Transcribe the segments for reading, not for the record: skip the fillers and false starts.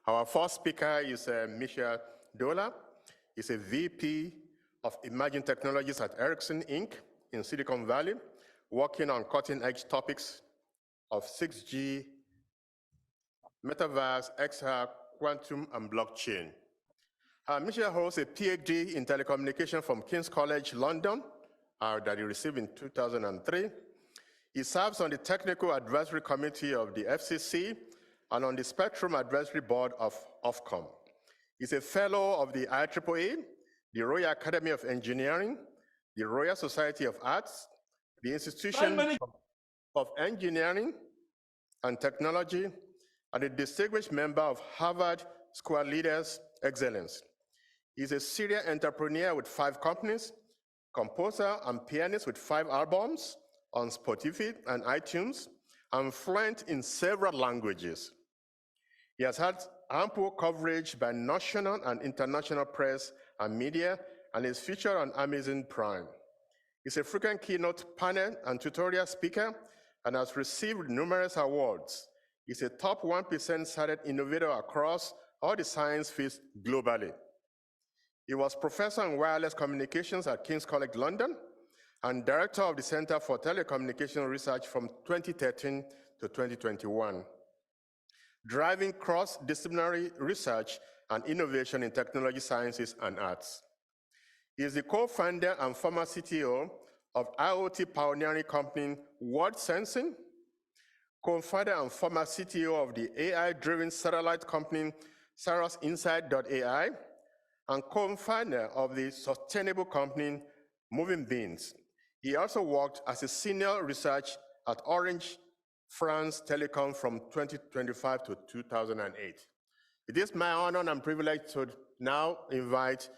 Our first speaker is Michel Dola. He's a VP of Emerging Technologies at Ericsson, Inc. in Silicon Valley, working on cutting-edge topics of 6G, Metaverse, XR, quantum, and blockchain. Michel holds a PhD in telecommunication from King's College London that he received in 2003. He serves on the Technical Advisory Committee of the FCC and on the Spectrum Advisory Board of Ofcom. He's a fellow of the IEEE, the Royal Academy of Engineering, the Royal Society of Arts, the Institution of Engineering and Technology, and a distinguished member of Harvard School Leaders Excellence. He's a serial entrepreneur with 5 companies, composer and pianist with 5 albums on Spotify and iTunes, and fluent in several languages. He has had ample coverage by national and international press and media, and is featured on Amazon Prime. He's a frequent keynote panel and tutorial speaker, and has received numerous awards. He's a top 1% cited innovator across all the science fields globally. He was professor in wireless communications at King's College London and director of the Center for Telecommunication Research from 2013 to 2021, driving cross-disciplinary research and innovation in technology, sciences, and arts. He is the co-founder and former CTO of IoT pioneering company World Sensing, co-founder and former CTO of the AI-driven satellite company SarasInsight.ai, and co-founder of the sustainable company Moving Beans. He also worked as a senior research at Orange France Telecom from 2025 to 2008. It is my honor and privilege to now invite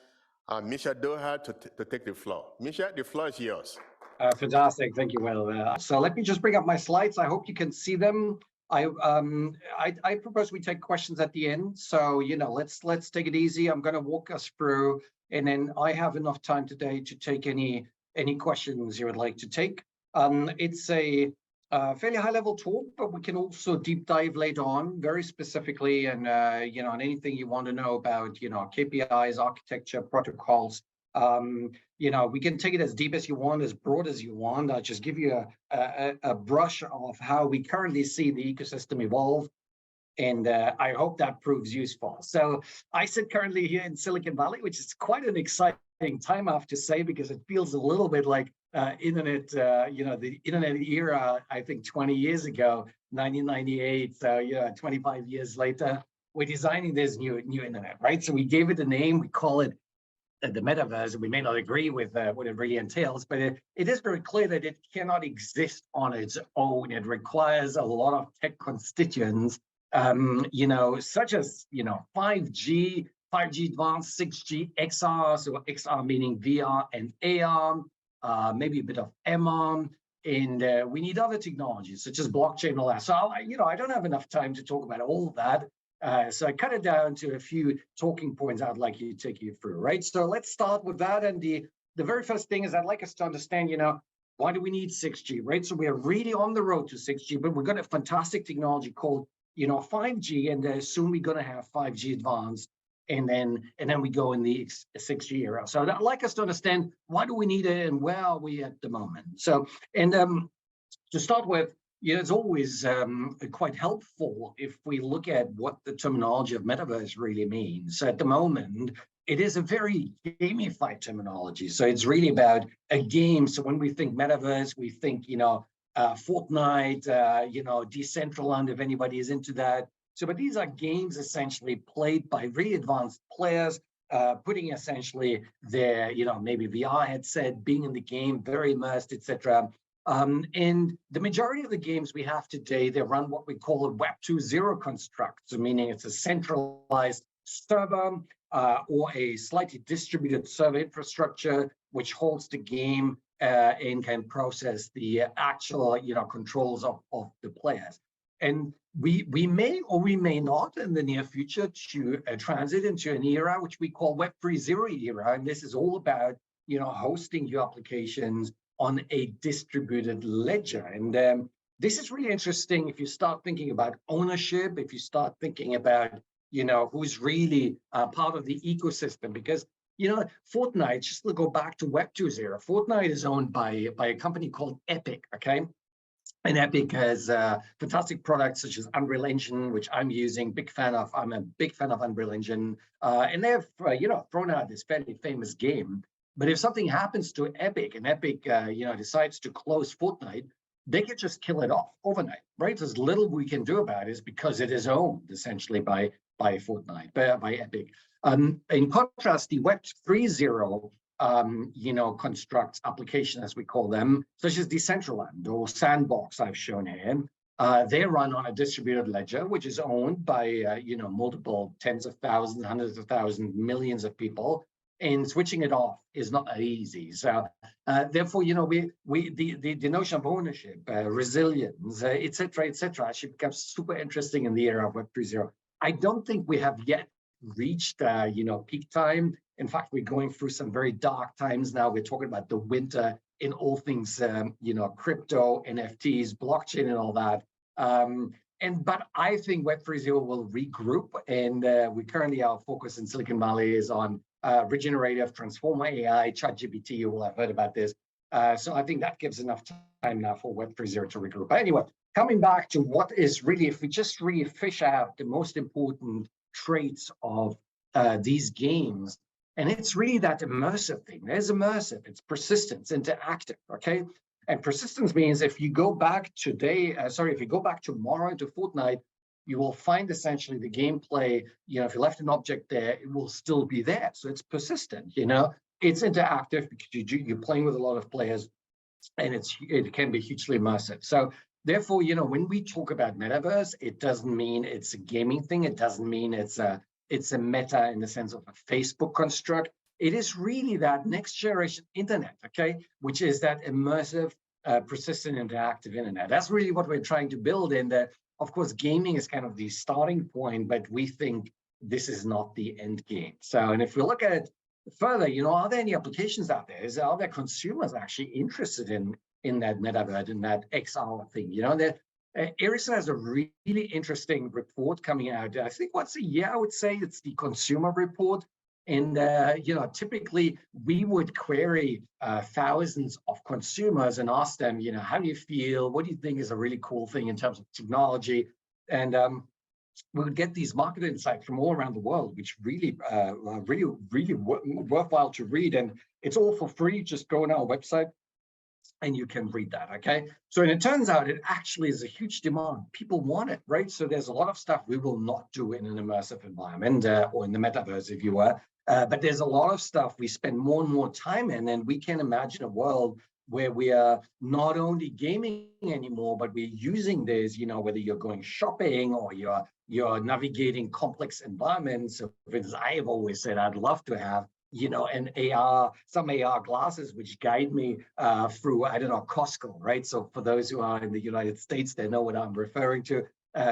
Michel Dola to take the floor. Michel, the floor is yours. Fantastic, thank you, Will. So let me just bring up my slides. I hope you can see them. I propose we take questions at the end. So, let's take it easy. I'm going to walk us through, and then I have enough time today to take any questions you would like to take. It's a fairly high-level talk, but we can also deep dive later on, very specifically, and on anything you want to know about, KPIs, architecture, protocols. We can take it as deep as you want, as broad as you want. I'll just give you a brush of how we currently see the ecosystem evolve, and I hope that proves useful. So I sit currently here in Silicon Valley, which is quite an exciting time, I have to say, because it feels a little bit like internet, the internet era, I think 20 years ago, 1998, so 25 years later, we're designing this new internet, right? So we gave it a name, we call it the Metaverse, and we may not agree with what it really entails, but it is very clear that it cannot exist on its own. It requires a lot of tech constituents, such as 5G advanced, 6G, XR, so XR meaning VR and AR, maybe a bit of MR, and we need other technologies such as blockchain and all that. So I don't have enough time to talk about all of that. So I cut it down to a few talking points I'd like to take you through, right? So let's start with that. And the very first thing is I'd like us to understand, why do we need 6G, right? So we are really on the road to 6G, but we've got a fantastic technology called, 5G, and soon we're going to have 5G advanced, and then we go in the 6G era. So I'd like us to understand, why do we need it and where are we at the moment? So, and to start with, it's always quite helpful if we look at what the terminology of Metaverse really means. So at the moment, it is a very gamified terminology. So it's really about a game. So when we think Metaverse, we think, Fortnite, Decentraland, if anybody is into that. So, but these are games essentially played by really advanced players, putting essentially their, maybe VR headset, being in the game, very immersed, etc. And the majority of the games we have today, they run what we call a Web 2.0 construct, so meaning it's a centralized server or a slightly distributed server infrastructure, which holds the game and can process the actual, controls of the players. And we may or we may not in the near future to transit into an era which we call Web 3.0 era, and this is all about, hosting your applications on a distributed ledger. And this is really interesting if you start thinking about ownership, if you start thinking about who's really part of the ecosystem. Because, Fortnite, just to go back to Web 2.0, Fortnite is owned by a company called Epic, okay? And Epic has fantastic products such as Unreal Engine, which I'm using. I'm a big fan of Unreal Engine, and they've thrown out this fairly famous game. But if something happens to Epic, and Epic decides to close Fortnite, they can just kill it off overnight, right? There's little we can do about it because it is owned essentially by Fortnite, by Epic. In contrast, the Web 3.0 constructs, application as we call them, such as Decentraland or Sandbox I've shown here. They run on a distributed ledger, which is owned by, multiple tens of thousands, hundreds of thousands, millions of people. And switching it off is not that easy. So therefore, the notion of ownership, resilience, et cetera, actually becomes super interesting in the era of Web 3.0. I don't think we have yet reached, peak time. In fact, we're going through some very dark times now. We're talking about the winter in all things, crypto, NFTs, blockchain, and all that. But I think Web 3.0 will regroup, and we currently, our focus in Silicon Valley is on regenerative transformer AI, ChatGPT. You will have heard about this. So I think that gives enough time now for Web 3.0 to regroup. But anyway, coming back to what is really, if we just really fish out the most important traits of these games, and it's really that immersive thing. There's immersive, it's persistence, interactive, okay? And persistence means if you go back today, if you go back tomorrow to Fortnite, you will find essentially the gameplay, if you left an object there, it will still be there. So it's persistent, it's interactive because you're playing with a lot of players, and it can be hugely immersive. So therefore, when we talk about metaverse, it doesn't mean it's a gaming thing. It doesn't mean it's a meta in the sense of a Facebook construct. It is really that next generation internet, okay, which is that immersive, persistent, interactive internet. That's really what we're trying to build. And of course, gaming is kind of the starting point, but we think this is not the end game. So, and if we look at it further, are there any applications out there? Are there consumers actually interested in that metaverse, in that XR thing? Ericsson has a really interesting report coming out. I think once a year, I would say it's the consumer report. And, typically we would query thousands of consumers and ask them, how do you feel? What do you think is a really cool thing in terms of technology? And we would get these market insights from all around the world, which really worthwhile to read. And it's all for free. Just go on our website and you can read that, okay? So, and it turns out it actually is a huge demand. People want it, right? So there's a lot of stuff we will not do in an immersive environment or in the metaverse, if you were. But there's a lot of stuff we spend more and more time in, and we can imagine a world where we are not only gaming anymore, but we're using this, whether you're going shopping or you're navigating complex environments. So as I've always said, I'd love to have some AR glasses which guide me through, Costco, right? So for those who are in the United States, they know what I'm referring to.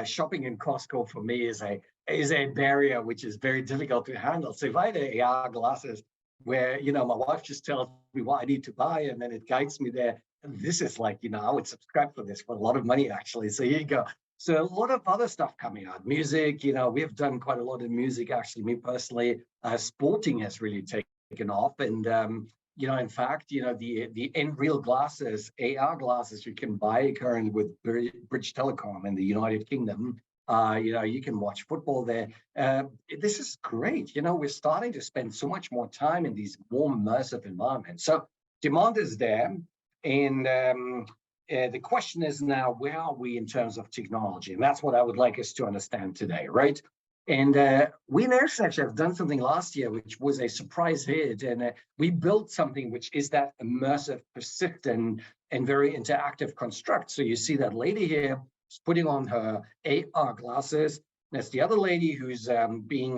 Shopping in Costco for me is a barrier which is very difficult to handle. So if I had AR glasses where, my wife just tells me what I need to buy and then it guides me there, and this is like, I would subscribe for this for a lot of money actually. So here you go. So a lot of other stuff coming out. Music, we have done quite a lot of music, actually, me personally. Sporting has really taken off. And, in fact, the Nreal glasses, AR glasses you can buy currently with British Telecom in the United Kingdom. You can watch football there. This is great. We're starting to spend so much more time in these more immersive environments. So demand is there. And the question is now, where are we in terms of technology? And that's what I would like us to understand today, right? And we in Ericsson actually have done something last year, which was a surprise hit. And we built something which is that immersive, persistent, and very interactive construct. So you see that lady here is putting on her AR glasses. That's the other lady who's being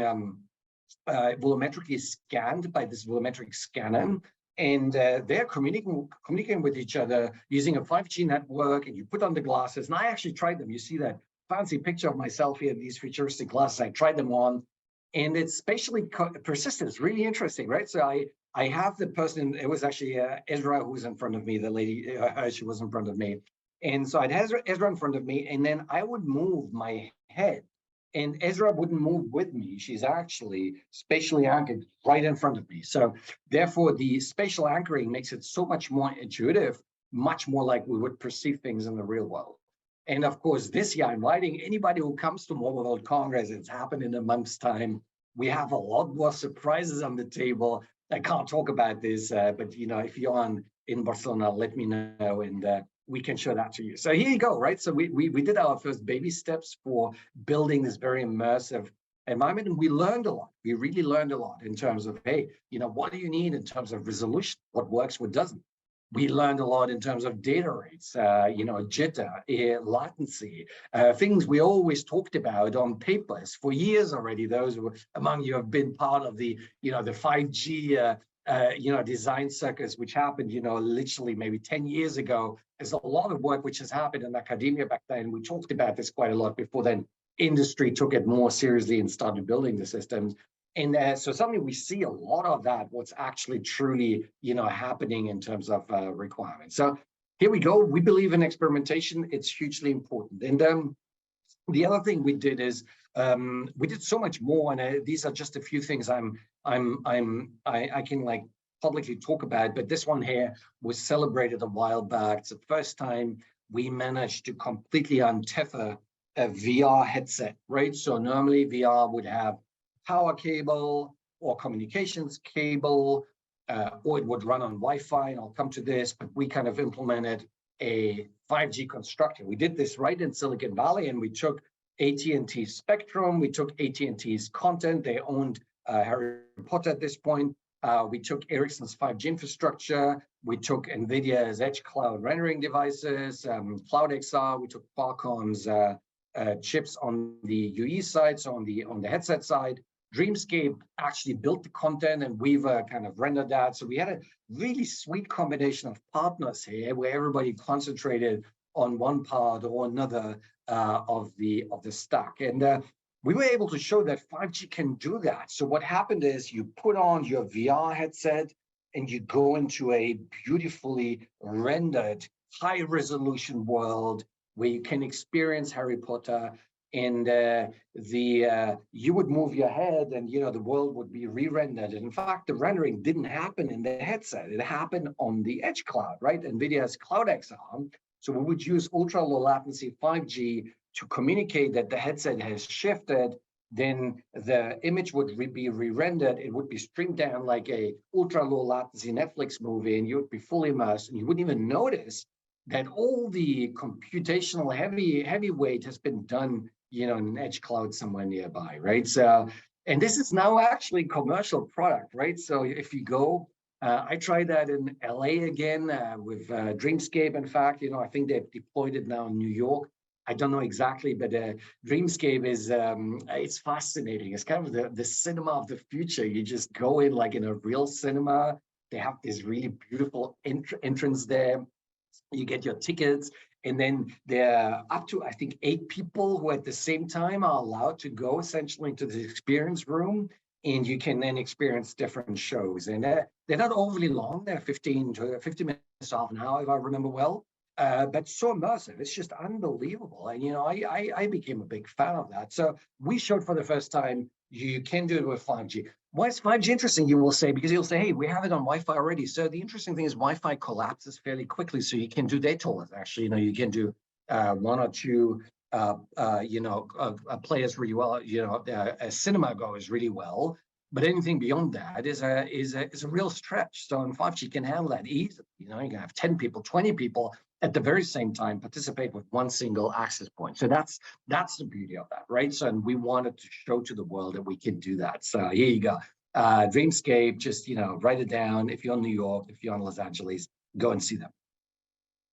volumetrically scanned by this volumetric scanner. And they're communicating with each other using a 5G network, and you put on the glasses. And I actually tried them. You see that fancy picture of myself here in these futuristic glasses. I tried them on, and it's spatially persistent. It's really interesting, right? So I have the person, it was actually Ezra who was in front of me, the lady, she was in front of me. And so I'd have Ezra in front of me, and then I would move my head And Ezra wouldn't move with me. She's actually spatially anchored right in front of me. So therefore, the spatial anchoring makes it so much more intuitive, much more like we would perceive things in the real world. And of course, this year, I'm inviting anybody who comes to Mobile World Congress. It's happened in a month's time. We have a lot more surprises on the table. I can't talk about this, but if you're in Barcelona, let me know, and we can show that to you. So here you go, right? So we did our first baby steps for building this very immersive environment, and we learned a lot. We really learned a lot in terms of, hey, what do you need in terms of resolution? What works, what doesn't? We learned a lot in terms of data rates, jitter, latency, things we always talked about on papers for years already. Those among you have been part of the 5G design circus, which happened, literally maybe 10 years ago. There's a lot of work which has happened in academia back then. We talked about this quite a lot before then. Industry took it more seriously and started building the systems. And so suddenly we see a lot of that, what's actually truly, happening in terms of requirements. So here we go. We believe in experimentation. It's hugely important. And the other thing we did is we did so much more. And these are just a few things I can like publicly talk about. But this one here was celebrated a while back. It's the first time we managed to completely untether a VR headset, right? So normally VR would have power cable or communications cable, or it would run on Wi-Fi, and I'll come to this, but we kind of implemented a 5G constructor. We did this right in Silicon Valley, and we took AT&T's spectrum, we took AT&T's content, they owned Harry Potter at this point, we took Ericsson's 5G infrastructure, we took NVIDIA's edge cloud rendering devices, Cloud XR, we took Qualcomm's chips on the UE side, so on the headset side. Dreamscape actually built the content, and Weaver kind of rendered that. So we had a really sweet combination of partners here, where everybody concentrated on one part or another of the stack. And we were able to show that 5G can do that. So what happened is you put on your VR headset and you go into a beautifully rendered high-resolution world where you can experience Harry Potter, and you would move your head, and the world would be re-rendered. And in fact, the rendering didn't happen in the headset; it happened on the edge cloud, right? NVIDIA's Cloud XR. So we would use ultra low latency 5G to communicate that the headset has shifted. Then the image would be re-rendered. It would be streamed down like a ultra low latency Netflix movie, and you would be fully immersed, and you wouldn't even notice that all the computational heavyweight has been done, in an edge cloud somewhere nearby, right? So, and this is now actually commercial product, right? So if you go, I tried that in LA again with Dreamscape. In fact, I think they've deployed it now in New York. I don't know exactly, but Dreamscape is, it's fascinating. It's kind of the cinema of the future. You just go in like in a real cinema. They have this really beautiful entrance there. You get your tickets, and then there are up to, I think, 8 people who at the same time are allowed to go essentially into the experience room, and you can then experience different shows. And they're not overly long. They're 50 minutes, half an hour, if I remember well, but so immersive. It's just unbelievable. And, I became a big fan of that. So we showed for the first time, you can do it with 5G. Why is 5G interesting, you will say? Because you'll say, hey, we have it on Wi-Fi already. So the interesting thing is Wi-Fi collapses fairly quickly. So you can do day tours, actually. You can do 1 or 2, players really well, a cinema goes really well. But anything beyond that is a real stretch. So in 5G, you can handle that easily. You can have 10 people, 20 people at the very same time participate with one single access point. So that's the beauty of that, right? So, and we wanted to show to the world that we can do that. So here you go. Dreamscape, just, write it down. If you're in New York, if you're in Los Angeles, go and see them.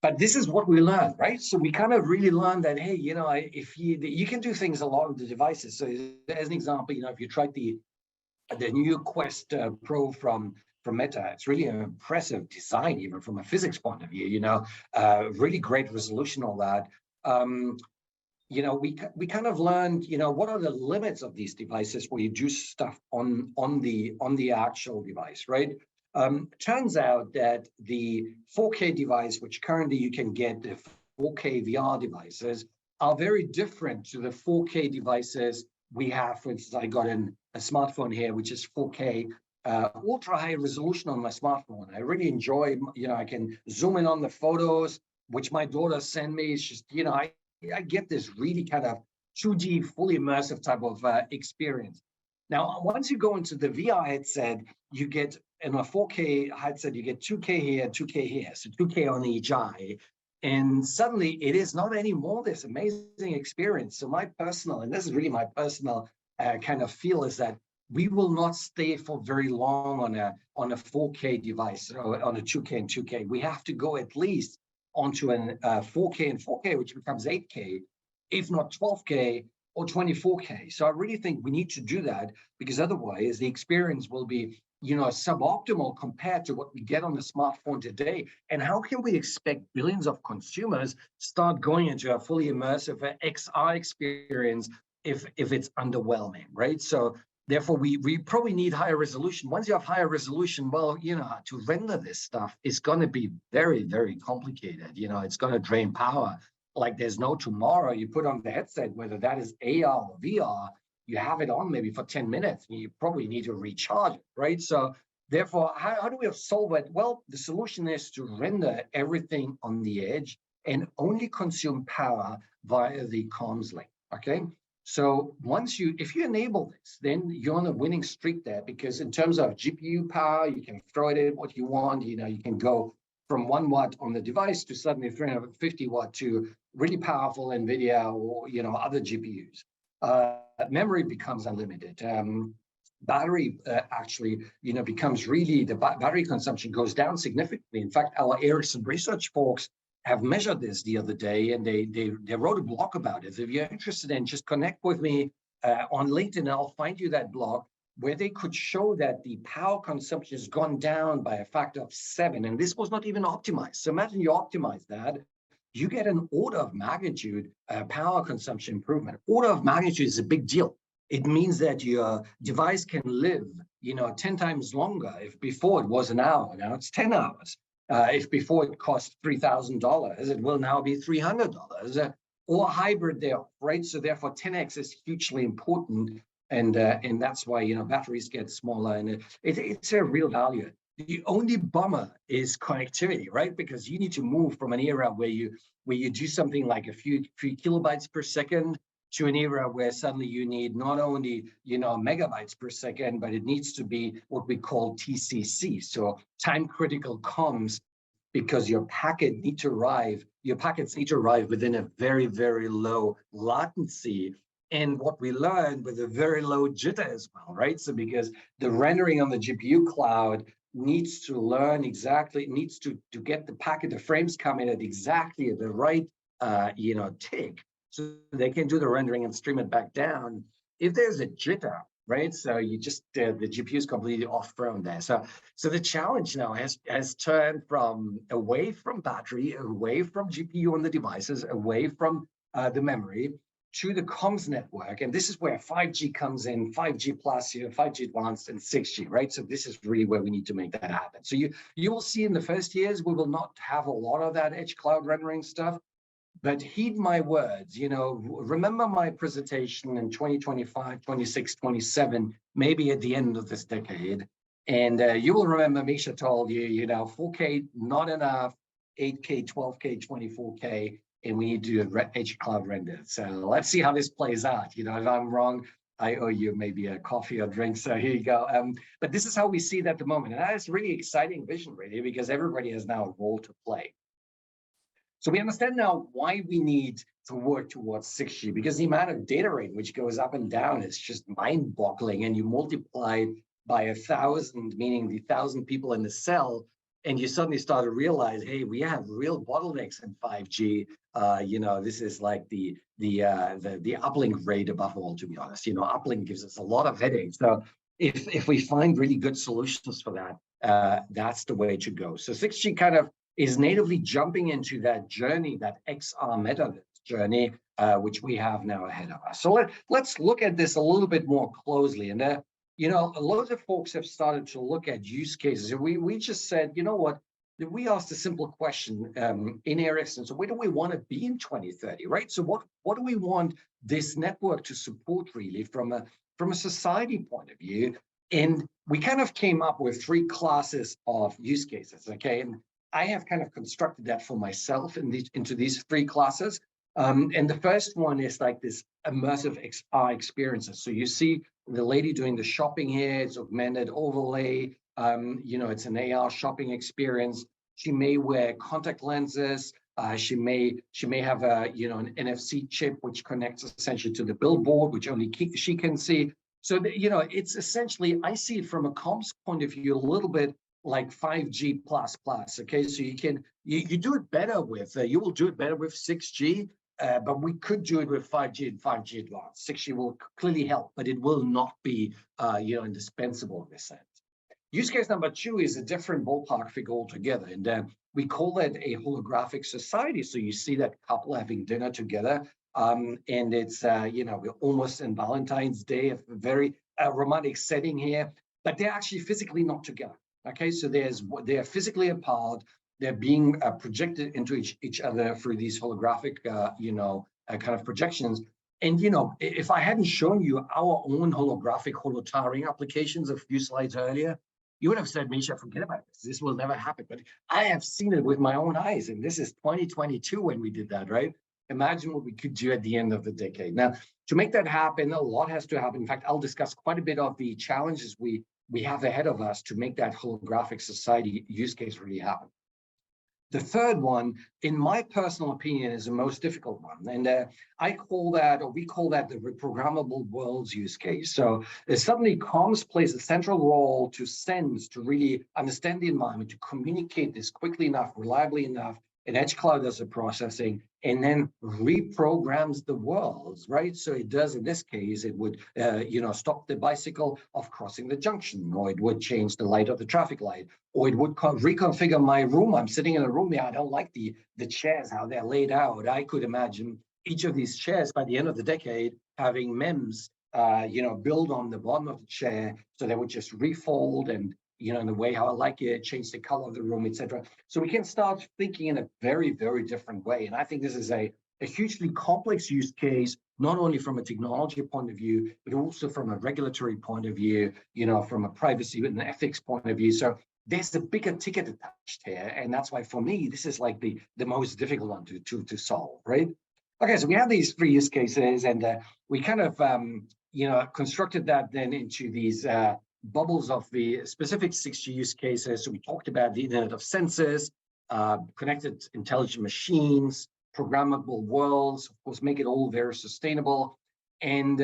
But this is what we learned, right? So we kind of really learned that, hey, if you can do things along the devices. So as an example, if you tried the new Quest Pro from Meta, it's really an impressive design, even from a physics point of view, really great resolution, all that. We kind of learned, what are the limits of these devices where you do stuff on the actual device, right? Turns out that the 4K device, which currently you can get the 4K VR devices, are very different to the 4K devices we have. For instance, I got a smartphone here, which is 4K, ultra high resolution on my smartphone. I really enjoy, I can zoom in on the photos, which my daughter sent me. It's just, I get this really kind of 2D, fully immersive type of experience. Now, once you go into the VR headset, you get, in a 4K headset, you get 2K here, 2K here, so 2K on each eye. And suddenly it is not anymore this amazing experience. So my personal, and this is really my personal kind of feel, is that we will not stay for very long on a 4K device or on a 2K and 2K. We have to go at least onto an 4K and 4K, which becomes 8K, if not 12K or 24K. So I really think we need to do that, because otherwise the experience will be, suboptimal compared to what we get on the smartphone today. And how can we expect billions of consumers start going into a fully immersive XR experience if it's underwhelming, right? So therefore, we probably need higher resolution. Once you have higher resolution, well, to render this stuff is going to be very, very complicated. It's going to drain power like there's no tomorrow. You put on the headset, whether that is AR or VR, you have it on maybe for 10 minutes, and you probably need to recharge it, right? So therefore, how do we solve it? Well, the solution is to render everything on the edge and only consume power via the comms link, okay? So if you enable this, then you're on a winning streak there, because in terms of GPU power, you can throw it in what you want. You can go from 1 watt on the device to suddenly 350 watt to really powerful NVIDIA or, other GPUs. Memory becomes unlimited. Battery actually, becomes really, the battery consumption goes down significantly. In fact, our Ericsson research folks have measured this the other day, and they wrote a blog about it. If you're interested in, just connect with me on LinkedIn, and I'll find you that blog, where they could show that the power consumption has gone down by a factor of 7, and this was not even optimized. So imagine you optimize that, you get an order of magnitude power consumption improvement. Order of magnitude is a big deal. It means that your device can live, 10 times longer. If before it was an hour, now it's 10 hours. If before it cost $3,000, it will now be $300, or hybrid there, right? So therefore 10x is hugely important. And that's why, batteries get smaller, and it's a real value. The only bummer is connectivity, right? Because you need to move from an era where you do something like a few kilobytes per second to an era where suddenly you need not only, megabytes per second, but it needs to be what we call TCC, so time critical comms, because your packets need to arrive within a very, very low latency. And what we learned with a very low jitter as well, right? So because the rendering on the GPU cloud needs to get the packet, the frames coming at exactly the right, tick, so they can do the rendering and stream it back down. If there's a jitter, right? So you just, the GPU is completely off from there. So the challenge now has turned away from battery, away from GPU on the devices, away from the memory, to the comms network. And this is where 5G comes in, 5G plus, 5G advanced, and 6G, right? So this is really where we need to make that happen. So you will see in the first years, we will not have a lot of that edge cloud rendering stuff, but heed my words, remember my presentation in 2025, 26, 27, maybe at the end of this decade. And you will remember Misha told you, 4K, not enough, 8K, 12K, 24K, and we need to do edge cloud render. So let's see how this plays out. If I'm wrong, I owe you maybe a coffee or drink. So here you go. But this is how we see it at the moment. And that is really exciting vision, really, because everybody has now a role to play. So we understand now why we need to work towards 6G, because the amount of data rate which goes up and down is just mind-boggling. And you multiply by 1,000, meaning the 1,000 people in the cell, and you suddenly start to realize, hey, we have real bottlenecks in 5G. This is like the uplink rate above all, to be honest. Uplink gives us a lot of headaches. So if we find really good solutions for that, that's the way to go. So 6G kind of is natively jumping into that journey, that XR Metaverse journey, which we have now ahead of us. So let's look at this a little bit more closely. And a lot of folks have started to look at use cases. We just said, what, we asked a simple question in Ericsson. So where do we want to be in 2030, right? So what do we want this network to support really from a society point of view? And we kind of came up with 3 classes of use cases, okay? And I have kind of constructed that for myself into these 3 classes. And the first one is like this immersive XR experiences. So you see the lady doing the shopping here, it's augmented overlay, it's an AR shopping experience. She may wear contact lenses. She may have an NFC chip which connects essentially to the billboard, which only she can see. So it's essentially, I see it from a comms point of view a little bit like 5G plus. Okay, so you do it better with you will do it better with 6G. But we could do it with 5G and 5G advanced. 6G will clearly help, but it will not be, indispensable in this sense. Use case number 2 is a different ballpark figure altogether, and we call that a holographic society. So you see that couple having dinner together, and it's we're almost in Valentine's Day, a very romantic setting here, but they're actually physically not together. Okay, so they're physically apart. They're being projected into each other through these holographic, kind of projections. And, if I hadn't shown you our own holographic holotaring applications a few slides earlier, you would have said, Misha, forget about this. This will never happen. But I have seen it with my own eyes. And this is 2022 when we did that, right? Imagine what we could do at the end of the decade. Now, to make that happen, a lot has to happen. In fact, I'll discuss quite a bit of the challenges we have ahead of us to make that holographic society use case really happen. The third one, in my personal opinion, is the most difficult one. And we call that the reprogrammable worlds use case. So suddenly comms plays a central role to sense, to really understand the environment, to communicate this quickly enough, reliably enough, and edge cloud does the processing, and then reprograms the worlds, right? So it does, in this case, it would, stop the bicycle of crossing the junction, or it would change the light of the traffic light, or it would reconfigure my room. I'm sitting in a room here, I don't like the chairs, how they're laid out. I could imagine each of these chairs by the end of the decade having MEMS, build on the bottom of the chair, so they would just refold and, in the way how I like it, change the color of the room, etc. So we can start thinking in a very, very different way. And I think this is a hugely complex use case, not only from a technology point of view, but also from a regulatory point of view, from a privacy and ethics point of view. So there's a bigger ticket attached here. And that's why, for me, this is like the most difficult one to solve, right? Okay, so we have these 3 use cases, and we kind of, constructed that then into these bubbles of the specific 6G use cases. So we talked about the Internet of Senses, connected intelligent machines, programmable worlds, of course, make it all very sustainable. And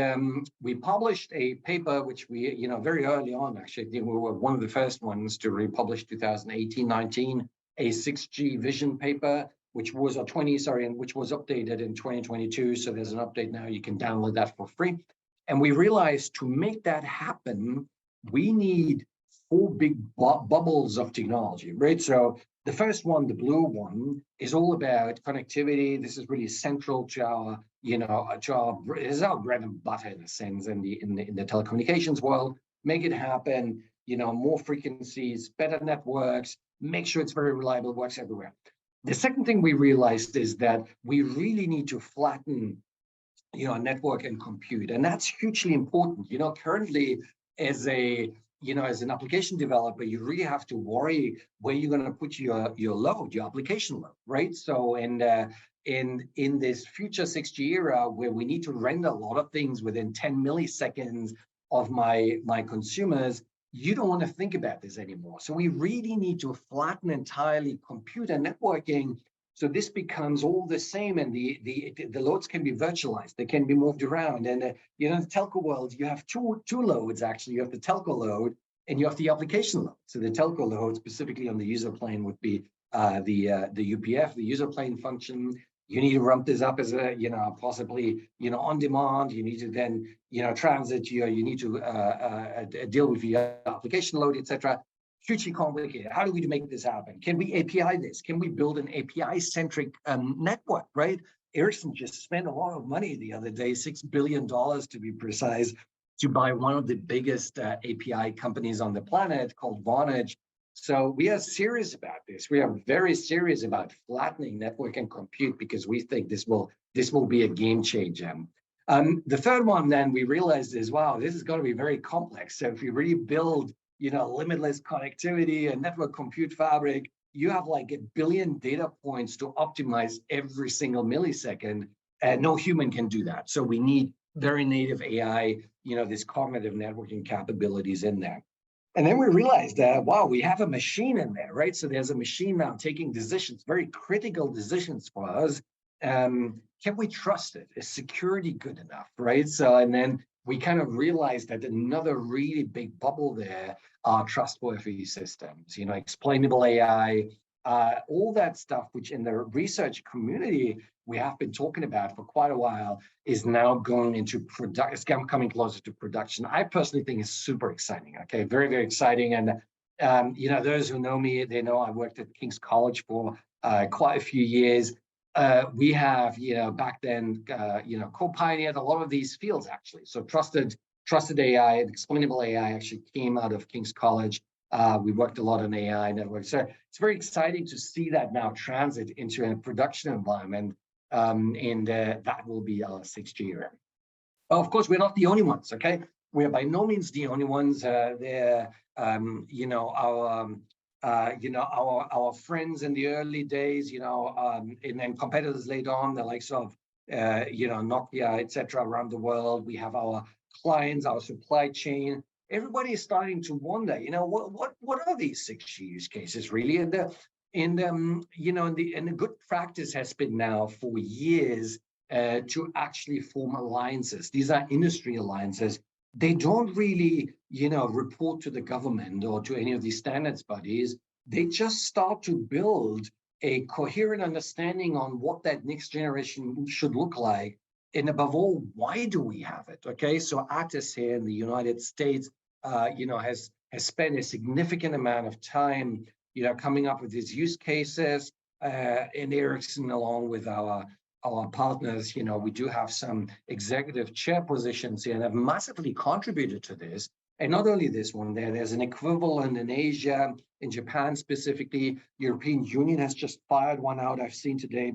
we published a paper, which we, very early on, actually, we were one of the first ones to republish 2018-19, a 6G vision paper, which was which was updated in 2022. So there's an update now, you can download that for free. And we realized to make that happen, we need 4 big bubbles of technology, right? So the first one, the blue one, is all about connectivity. This is really central to our, is our bread and butter in a sense in the telecommunications world. Make it happen, more frequencies, better networks, make sure it's very reliable, works everywhere. The second thing we realized is that we really need to flatten, network and compute, and that's hugely important. Currently, as an application developer, you really have to worry where you're going to put your load, your application load, right? So in this future 6G era, where we need to render a lot of things within 10 milliseconds of my consumers, you don't want to think about this anymore. So we really need to flatten entirely compute and networking. So this becomes all the same, and the loads can be virtualized. They can be moved around. And in the telco world, you have two loads actually. You have the telco load and you have the application load. So the telco load, specifically on the user plane, would be the UPF, the user plane function. You need to ramp this up as a possibly on demand. You need to then transit. You need to deal with your application load, etc. Hugely complicated. How do we make this happen? Can we API this? Can we build an API-centric network, right? Ericsson just spent a lot of money the other day, $6 billion to be precise, to buy one of the biggest API companies on the planet called Vonage. So we are serious about this. We are very serious about flattening network and compute because we think this will be a game changer. The third one, then we realized is, wow, this is going to be very complex. So if you really build, limitless connectivity and network compute fabric, you have like 1 billion data points to optimize every single millisecond, and no human can do that. So we need very native AI, this cognitive networking capabilities in there. And then we realized that, wow, we have a machine in there, right? So there's a machine now taking decisions, very critical decisions for us. Can we trust it? Is security good enough, right? So, and then we kind of realized that another really big bubble there are trustworthy systems, explainable AI, all that stuff, which in the research community we have been talking about for quite a while, is now going into production. It's coming closer to production. I personally think it's super exciting. Okay, very, very exciting. And those who know me, they know I worked at King's College for quite a few years. We have, back then, co-pioneered a lot of these fields actually. So trusted AI, explainable AI actually came out of King's College. We worked a lot on AI networks. So it's very exciting to see that now transit into a production environment, and that will be our 6G era. Well, of course, we're not the only ones, okay? We're by no means the only ones. Our friends in the early days, and then competitors later on, the likes of, Nokia, etc., around the world. We have our clients, our supply chain. Everybody is starting to wonder, what are these 6G use cases really? And the good practice has been now for years to actually form alliances. These are industry alliances. They don't really, report to the government or to any of these standards bodies. They just start to build a coherent understanding on what that next generation should look like. And above all, why do we have it? Okay, so Artis here in the United States, has spent a significant amount of time, coming up with these use cases. And Ericsson, along with our partners, we do have some executive chair positions here and have massively contributed to this. And not only this one, there's an equivalent in Asia, in Japan specifically. European Union has just fired one out, I've seen today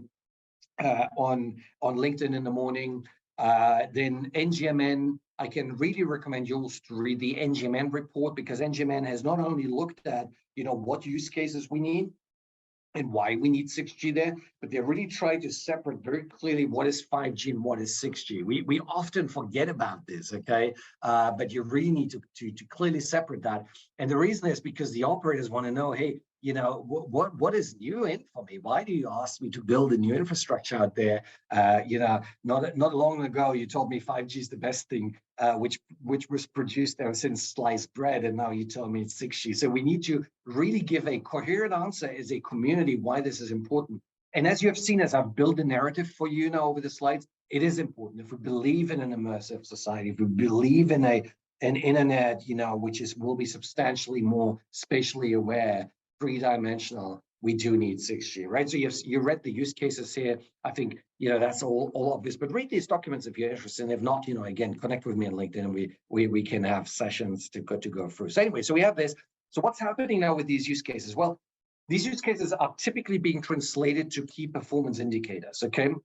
on LinkedIn in the morning. Then NGMN, I can really recommend you to read the NGMN report, because NGMN has not only looked at, what use cases we need and why we need 6G there, but they really try to separate very clearly what is 5G and what is 6G. We often forget about this, okay? But you really need to clearly separate that. And the reason is because the operators want to know, hey, what is new in for me? Why do you ask me to build a new infrastructure out there? Not long ago, you told me 5G is the best thing, which was produced ever since sliced bread, and now you tell me it's 6G. So we need to really give a coherent answer as a community why this is important. And as you have seen, as I've built a narrative for you now over the slides, it is important. If we believe in an immersive society, if we believe in an internet, which will be substantially more spatially aware, three-dimensional, we do need 6G, right? So you read the use cases here. I think, that's all obvious, but read these documents if you're interested. And if not, again, connect with me on LinkedIn and we can have sessions to go through. So anyway, so we have this. So what's happening now with these use cases? Well, these use cases are typically being translated to key performance indicators, okay?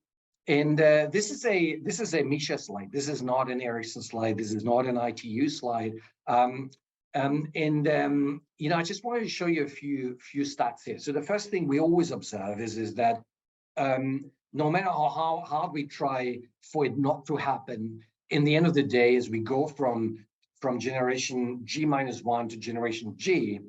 And this is a Misha slide. This is not an Ericsson slide. This is not an ITU slide. I just wanted to show you a few stats here. So the first thing we always observe is that no matter how hard we try for it not to happen, in the end of the day, as we go from generation G-1 to generation G,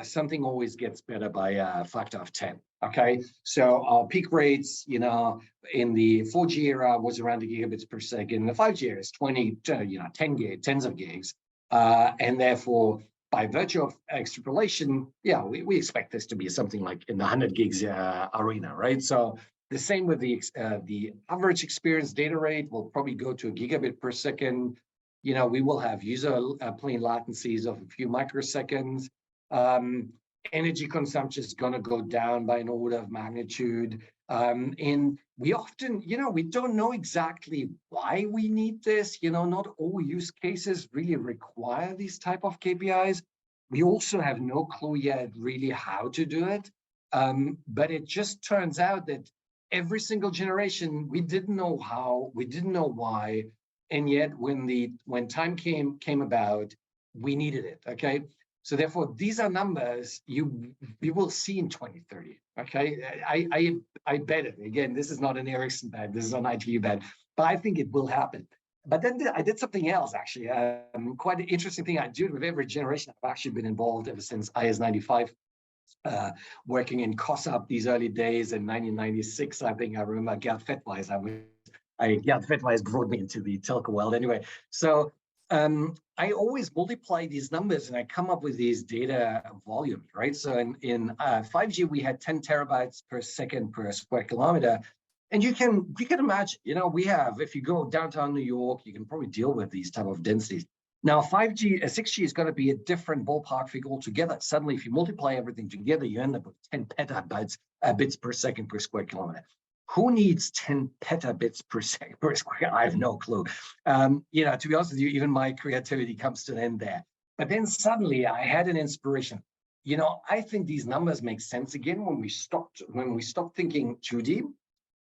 something always gets better by a factor of 10. Okay, so our peak rates, in the 4G era was around a gigabits per second. The 5G era is 10s of gigs. And therefore, by virtue of extrapolation, we expect this to be something like in the 100 gigs arena, right? So the same with the average experience data rate will probably go to a gigabit per second. We will have user plane latencies of a few microseconds. Energy consumption is going to go down by an order of magnitude. And we often, we don't know exactly why we need this. Not all use cases really require these type of KPIs. We also have no clue yet really how to do it. But it just turns out that every single generation, we didn't know how, we didn't know why, and yet when time came about, we needed it. Okay, so therefore these are numbers we will see in 2030. Okay, I bet it. Again, this is not an Ericsson bet, this is an ITU bet, but I think it will happen. But then I did something else, actually, quite an interesting thing I do with every generation. I've actually been involved ever since IS-95, working in COSAP these early days in 1996. I think I remember Gerd Fettweis. Gerd Fettweis brought me into the telco world anyway. So I always multiply these numbers and I come up with these data volumes, right? So in 5G, we had 10 terabytes per second per square kilometer. And you can imagine, we have, if you go downtown New York, you can probably deal with these type of densities. Now, 5G, 6G is going to be a different ballpark figure altogether. Suddenly, if you multiply everything together, you end up with 10 petabytes bits per second per square kilometer. Who needs 10 petabits per second per square? I have no clue. To be honest with you, even my creativity comes to an end there. But then suddenly, I had an inspiration. I think these numbers make sense again when we stopped thinking 2D.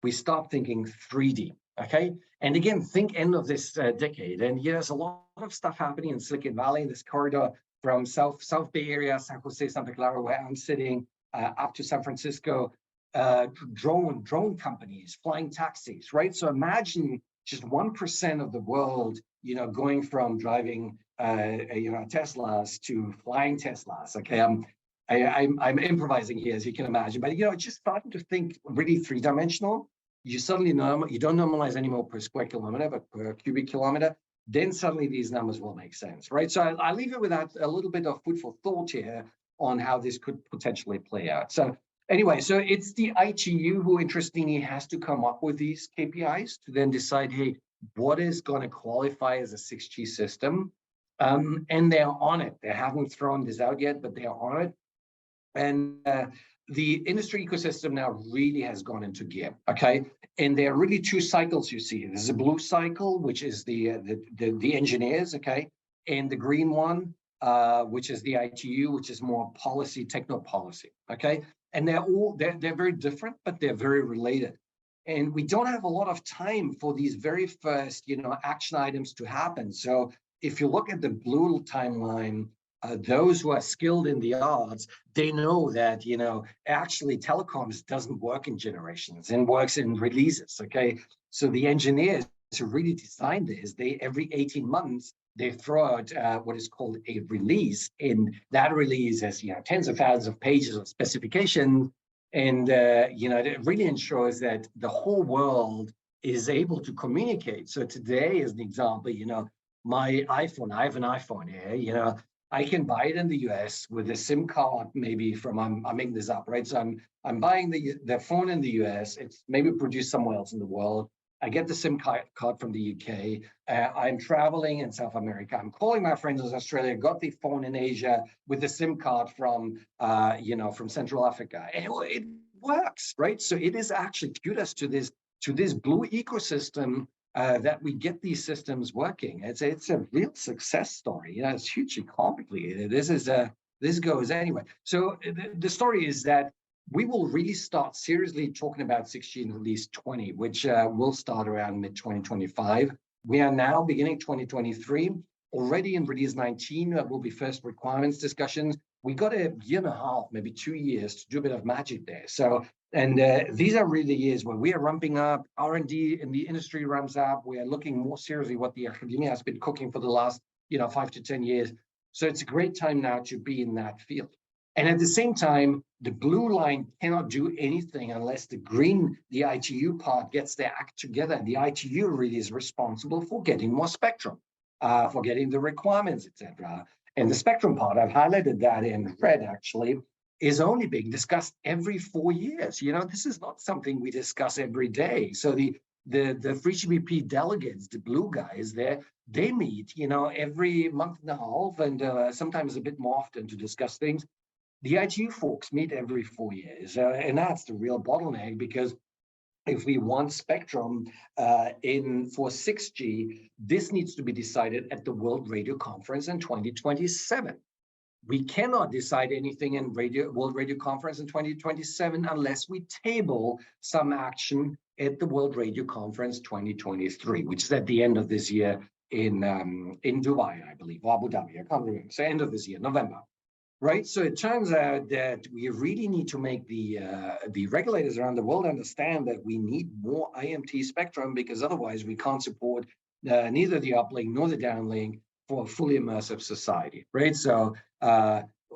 We start thinking 3D, okay? And again, think end of this decade. And there's a lot of stuff happening in Silicon Valley, in this corridor from South Bay Area, San Jose, Santa Clara, where I'm sitting, up to San Francisco, drone companies, flying taxis, right? So imagine just 1% of the world, going from driving, Teslas to flying Teslas, okay? I'm improvising here, as you can imagine, but just starting to think really three-dimensional. You suddenly you don't normalize anymore per square kilometer, but per cubic kilometer. Then suddenly these numbers will make sense, right? So I leave it with that, a little bit of food for thought here on how this could potentially play out. So anyway, so it's the ITU who interestingly has to come up with these KPIs to then decide, hey, what is going to qualify as a 6G system? And they're on it. They haven't thrown this out yet, but they're on it. And the industry ecosystem now really has gone into gear, okay? And there are really two cycles you see. There's a blue cycle, which is the engineers, okay? And the green one, which is the ITU, which is more policy, techno-policy, okay? And they're very different, but they're very related. And we don't have a lot of time for these very first, action items to happen. So if you look at the blue timeline, those who are skilled in the arts, they know that, actually telecoms doesn't work in generations and works in releases, okay? So the engineers who really designed this, every 18 months, they throw out what is called a release. And that release has, tens of thousands of pages of specifications. And, it really ensures that the whole world is able to communicate. So today, as an example, my iPhone, I have an iPhone here, I can buy it in the US with a SIM card, maybe from, I'm making this up, right? So I'm buying the phone in the US, it's maybe produced somewhere else in the world. I get the SIM card from the UK. I'm traveling in South America. I'm calling my friends in Australia, got the phone in Asia with the SIM card from, from Central Africa. And it works, right? So it is actually kudos to this blue ecosystem that we get these systems working. It's a real success story. It's hugely complicated. This goes anyway. So the story is that we will really start seriously talking about 6G in release 20, which will start around mid-2025. We are now beginning 2023. Already in release 19, will be first requirements discussions. We got a year and a half, maybe 2 years to do a bit of magic there. So, and these are really years where we are ramping up, R&D in the industry ramps up. We are looking more seriously what the academia has been cooking for the last 5 to 10 years. So it's a great time now to be in that field. And at the same time, the blue line cannot do anything unless the ITU part gets their act together. And the ITU really is responsible for getting more spectrum, for getting the requirements, etc. And the spectrum part, I've highlighted that in red actually, is only being discussed every 4 years. This is not something we discuss every day. So the 3GPP delegates, the blue guys there, they meet, every month and a half and sometimes a bit more often to discuss things. The ITU folks meet every 4 years, and that's the real bottleneck, because if we want spectrum for 6G, this needs to be decided at the World Radio Conference in 2027. we cannot decide anything in World Radio Conference in 2027 unless we table some action at the World Radio Conference 2023, which is at the end of this year in Dubai, I believe, or Abu Dhabi, I can't remember. So end of this year, November, right? So it turns out that we really need to make the regulators around the world understand that we need more IMT spectrum, because otherwise we can't support neither the uplink nor the downlink for a fully immersive society, right? So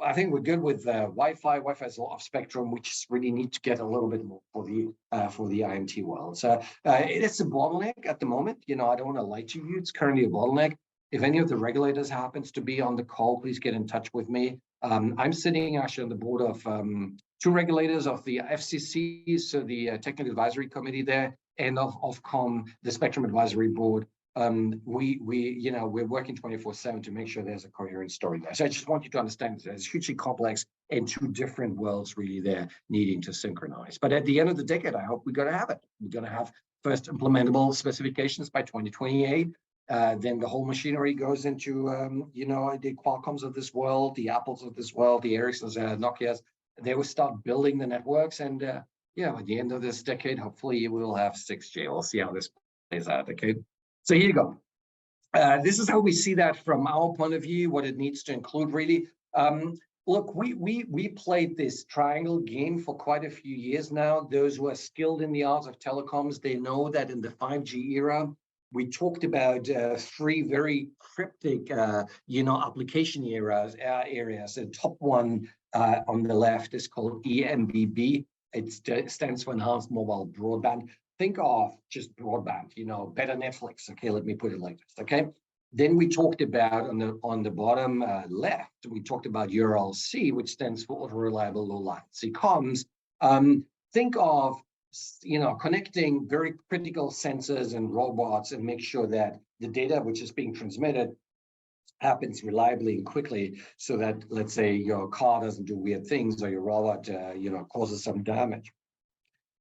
I think we're good with Wi-Fi. Wi-Fi has a lot of spectrum. We just really need to get a little bit more for the IMT world. So it is a bottleneck at the moment. You know, I don't want to lie to you. It's currently a bottleneck. If any of the regulators happens to be on the call, please get in touch with me. I'm sitting actually on the board of two regulators of the FCC, so the Technical Advisory Committee there, and of Ofcom, the Spectrum Advisory Board. We're working 24/7 to make sure there's a coherent story there. So I just want you to understand that it's hugely complex and two different worlds really there needing to synchronize. But at the end of the decade, I hope we're going to have it. We're going to have first implementable specifications by 2028. Then the whole machinery goes into, the Qualcomms of this world, the Apples of this world, the Ericssons, Nokias. They will start building the networks. And, at the end of this decade, hopefully we'll have 6G. We'll see how this plays out, okay? So here you go. This is how we see that from our point of view, what it needs to include really. Look, we played this triangle game for quite a few years now. Those who are skilled in the arts of telecoms, they know that in the 5G era, we talked about three very cryptic, application areas. The top one on the left is called EMBB. It stands for Enhanced Mobile Broadband. Think of just broadband, better Netflix. Okay, let me put it like this. Okay. Then we talked about on the bottom left, we talked about URLC, which stands for Ultra Reliable Low Latency Comms. Think of connecting very critical sensors and robots and make sure that the data which is being transmitted happens reliably and quickly, so that, let's say, your car doesn't do weird things or your robot, causes some damage.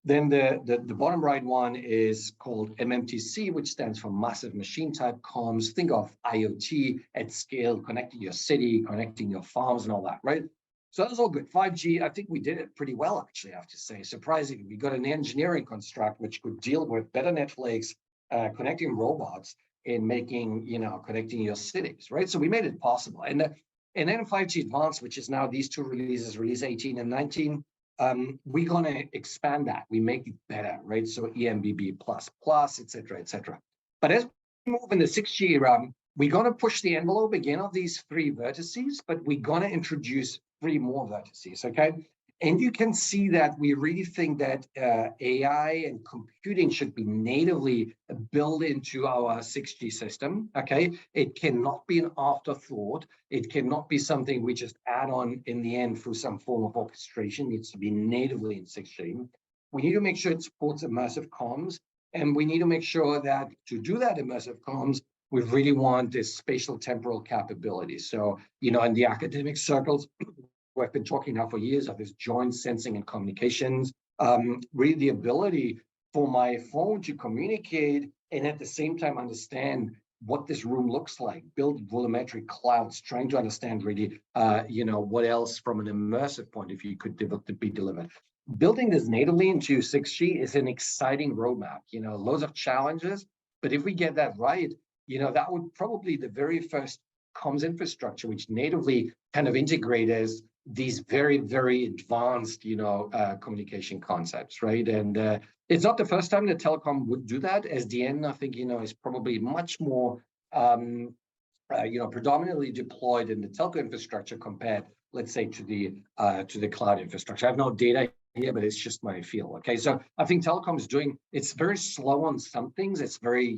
Then the bottom right one is called MMTC, which stands for Massive Machine Type Comms. Think of IoT at scale, connecting your city, connecting your farms and all that, right? So that's all good. 5G, I think we did it pretty well, actually, I have to say. Surprisingly, we got an engineering construct which could deal with better Netflix, connecting robots and making, connecting your cities, right? So we made it possible. And then 5G Advanced, which is now these two releases, release 18 and 19, we're going to expand that. We make it better, right? So EMBB++, et cetera, et cetera. But as we move in the 6G era, we're going to push the envelope again of these three vertices, but we're going to introduce three more vertices, okay? And you can see that we really think that AI and computing should be natively built into our 6G system, okay? It cannot be an afterthought. It cannot be something we just add on in the end through some form of orchestration. It needs to be natively in 6G. We need to make sure it supports immersive comms, and we need to make sure that to do that immersive comms, we really want this spatial temporal capability. So, in the academic circles, we've been talking now for years of this joint sensing and communications, really the ability for my phone to communicate and at the same time understand what this room looks like, build volumetric clouds, trying to understand really, what else from an immersive point of view could be delivered. Building this natively into 6G is an exciting roadmap, loads of challenges, but if we get that right, that would probably the very first comms infrastructure, which natively kind of integrates these very, very advanced, communication concepts, right? And it's not the first time that telecom would do that. SDN, I think, is probably much more, predominantly deployed in the telco infrastructure compared, let's say, to the cloud infrastructure. I have no data here, but it's just my feel. Okay, so I think telecom is it's very slow on some things. It's very,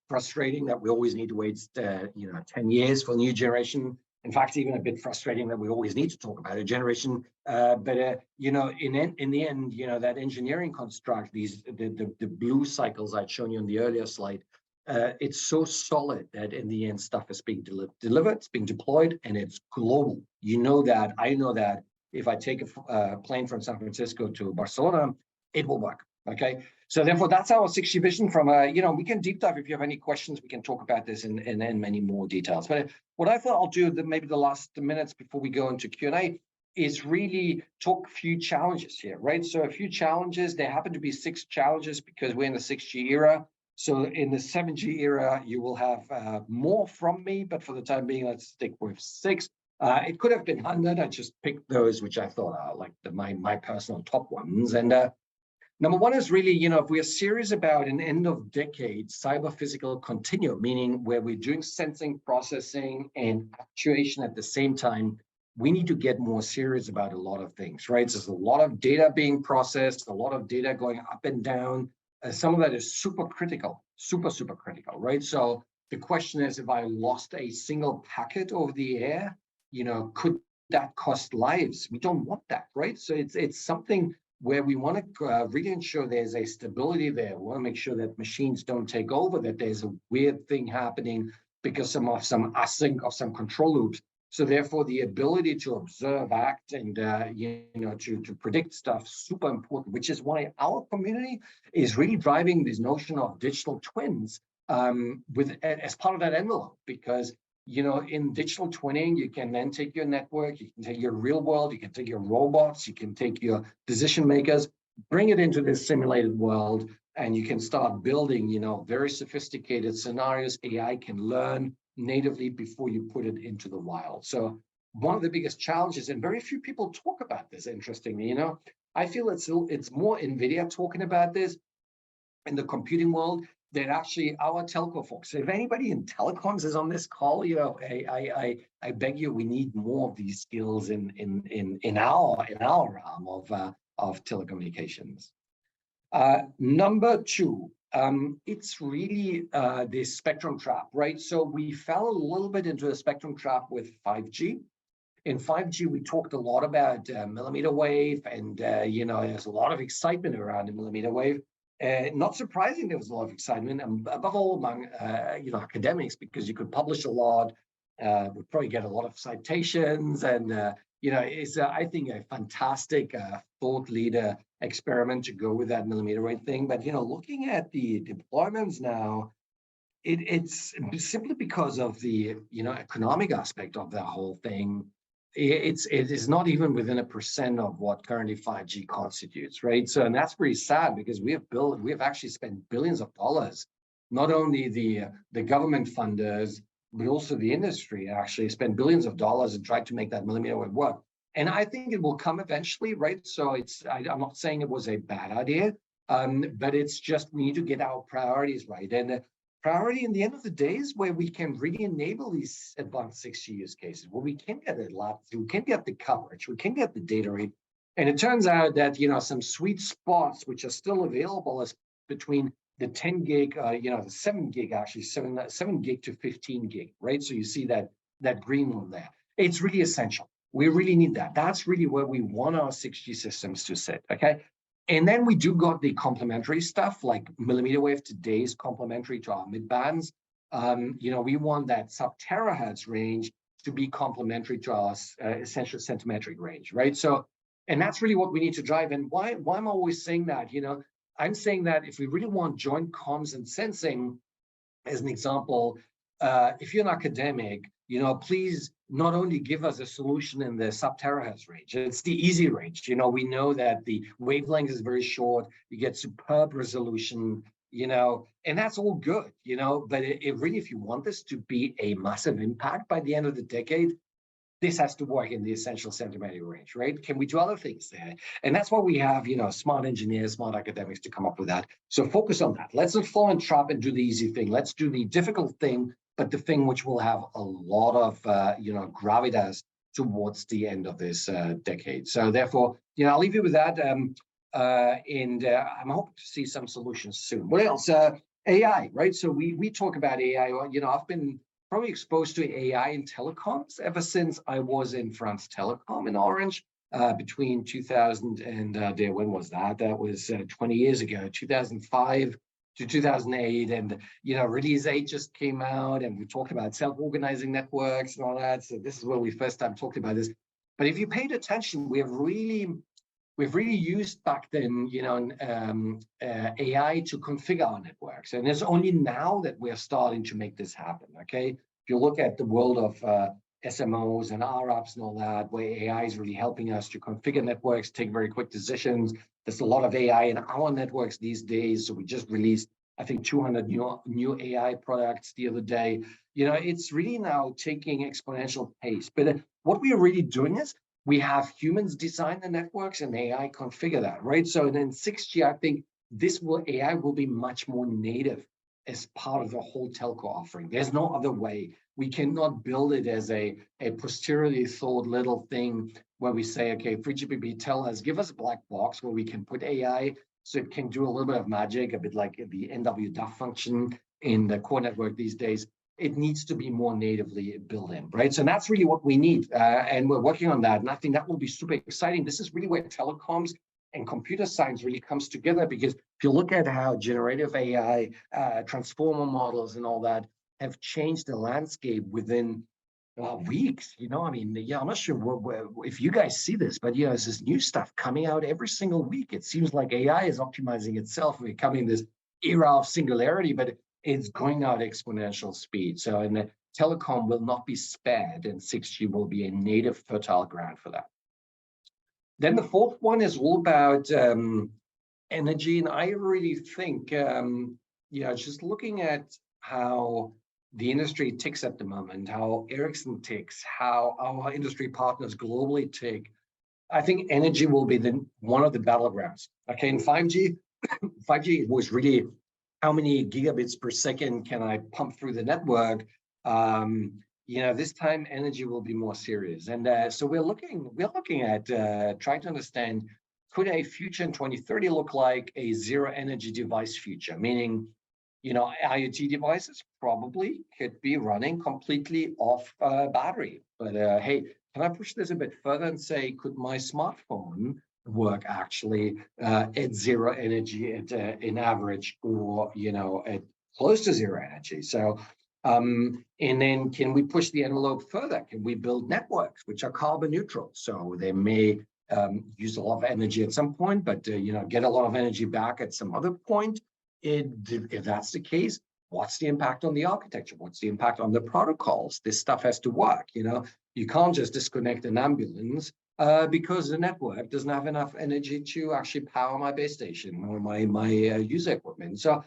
frustrating that we always need to wait, 10 years for a new generation. In fact, even a bit frustrating that we always need to talk about a generation. But in the end, that engineering construct, the blue cycles I'd shown you on the earlier slide, it's so solid that in the end, stuff is being delivered, it's being deployed, and it's global. That, I know that if I take a plane from San Francisco to Barcelona, it will work, okay? So therefore, that's our 6G vision from we can deep dive if you have any questions. We can talk about this in many more details. But what I thought I'll do, maybe the last minutes before we go into Q&A, is really talk a few challenges here, right? So a few challenges, there happen to be 6 challenges because we're in the 6G era. So in the 7G era, you will have more from me, but for the time being, let's stick with 6. It could have been 100. I just picked those which I thought are like my personal top ones. And number one is really, if we are serious about an end of decade cyber-physical continuum, meaning where we're doing sensing, processing, and actuation at the same time, we need to get more serious about a lot of things, right? So there's a lot of data being processed, a lot of data going up and down. Some of that is super critical, super critical, right? So the question is, if I lost a single packet over the air, could that cost lives? We don't want that, right? So it's something where we want to really ensure there's a stability there. We want to make sure that machines don't take over, that there's a weird thing happening because of some async of some control loops. So therefore, the ability to observe, act, and to predict stuff, super important, which is why our community is really driving this notion of digital twins as part of that envelope, because in digital twinning, you can then take your network, you can take your real world, you can take your robots, you can take your decision makers, bring it into this simulated world, and you can start building, very sophisticated scenarios. AI can learn natively before you put it into the wild. So one of the biggest challenges, and very few people talk about this, interestingly, I feel it's more NVIDIA talking about this in the computing world than actually our telco folks. If anybody in telecoms is on this call, I beg you, we need more of these skills in our realm of telecommunications. Number 2, it's really the spectrum trap, right? So we fell a little bit into a spectrum trap with 5G. In 5G, we talked a lot about millimeter wave, and there's a lot of excitement around the millimeter wave. Not surprising, there was a lot of excitement, above all among academics, because you could publish a lot, would probably get a lot of citations, and it's I think a fantastic thought leader experiment to go with that millimeter wave thing. But looking at the deployments now, it's simply because of the economic aspect of the whole thing. It is not even within 1% of what currently 5G constitutes, right? So, and that's pretty sad, because we have actually spent billions of dollars, not only the government funders, but also the industry actually spent billions of dollars and tried to make that millimeter wave work. And I think it will come eventually, right? So I'm not saying it was a bad idea, but it's just we need to get our priorities right. And priority in the end of the day is where we can really enable these advanced 6G use cases, where we can get a lot, we can get the coverage, we can get the data rate. And it turns out that, some sweet spots which are still available is between the 10 gig, the 7 gig, actually 7 gig to 15 gig, right? So you see that green one there. It's really essential. We really need that. That's really where we want our 6G systems to sit, okay? And then we do got the complementary stuff, like millimeter wave today is complementary to our mid bands. We want that sub-terahertz range to be complementary to our essential centimetric range, right? So, and that's really what we need to drive. And why am I always saying that? I'm saying that if we really want joint comms and sensing, as an example, if you're an academic, please not only give us a solution in the sub-terahertz range, it's the easy range. We know that the wavelength is very short, you get superb resolution, and that's all good, but if you want this to be a massive impact by the end of the decade, this has to work in the essential centimeter range, right? Can we do other things there? And that's why we have, smart engineers, smart academics to come up with that. So focus on that. Let's not fall in trap and do the easy thing. Let's do the difficult thing, but the thing which will have a lot of, gravitas towards the end of this decade. So therefore, I'll leave you with that. And I'm hoping to see some solutions soon. What else? AI, right? So we talk about AI. I've been probably exposed to AI in telecoms ever since I was in France Telecom in Orange between 2000 and when was that? That was 20 years ago, 2005 to 2008. And, Release 8 just came out, and we talked about self-organizing networks and all that. So this is where we first time talked about this. But if you paid attention, we have really we've really used back then, AI to configure our networks. And it's only now that we're starting to make this happen, okay? If you look at the world of SMOs and RAPs and all that, where AI is really helping us to configure networks, take very quick decisions. There's a lot of AI in our networks these days. So we just released, I think, 200 new AI products the other day. It's really now taking exponential pace. But what we are really doing is we have humans design the networks and AI configure that, right? So then 6G, I think AI will be much more native as part of the whole telco offering. There's no other way. We cannot build it as a posteriorly thought little thing where we say, okay, 3GPP, give us a black box where we can put AI so it can do a little bit of magic, a bit like the NWDAF function in the core network these days. It needs to be more natively built in, right? So that's really what we need. And we're working on that. And I think that will be super exciting. This is really where telecoms and computer science really comes together, because if you look at how generative AI, transformer models and all that have changed the landscape within weeks, I'm not sure if you guys see this, but there's this new stuff coming out every single week. It seems like AI is optimizing itself, becoming this era of singularity, but it's going out exponential speed. So, and the telecom will not be spared, and 6G will be a native fertile ground for that. Then the fourth one is all about energy, and I really think, just looking at how the industry ticks at the moment, how Ericsson ticks, how our industry partners globally tick, I think energy will be one of the battlegrounds. Okay, in 5G, 5G was really how many gigabits per second can I pump through the network? This time energy will be more serious, and so we're looking at trying to understand, could a future in 2030 look like a zero energy device future? Meaning, IoT devices probably could be running completely off battery. But hey, can I push this a bit further and say, could my smartphone work actually at zero energy in average, or at close to zero energy? So and then can we push the envelope further? Can we build networks which are carbon neutral? So they may use a lot of energy at some point, but get a lot of energy back at some other point. If that's the case, what's the impact on the architecture? What's the impact on the protocols? This stuff has to work. You can't just disconnect an ambulance because the network doesn't have enough energy to actually power my base station or my user equipment. So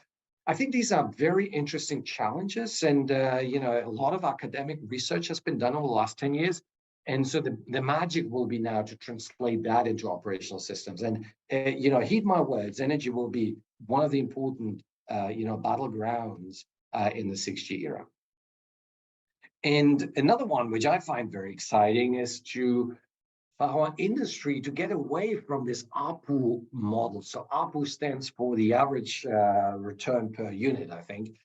I think these are very interesting challenges, and a lot of academic research has been done over the last 10 years. And so the magic will be now to translate that into operational systems. And heed my words, energy will be one of the important battlegrounds in the 6G era. And another one which I find very exciting is for our industry to get away from this ARPU model. So ARPU stands for the average return per unit, I think.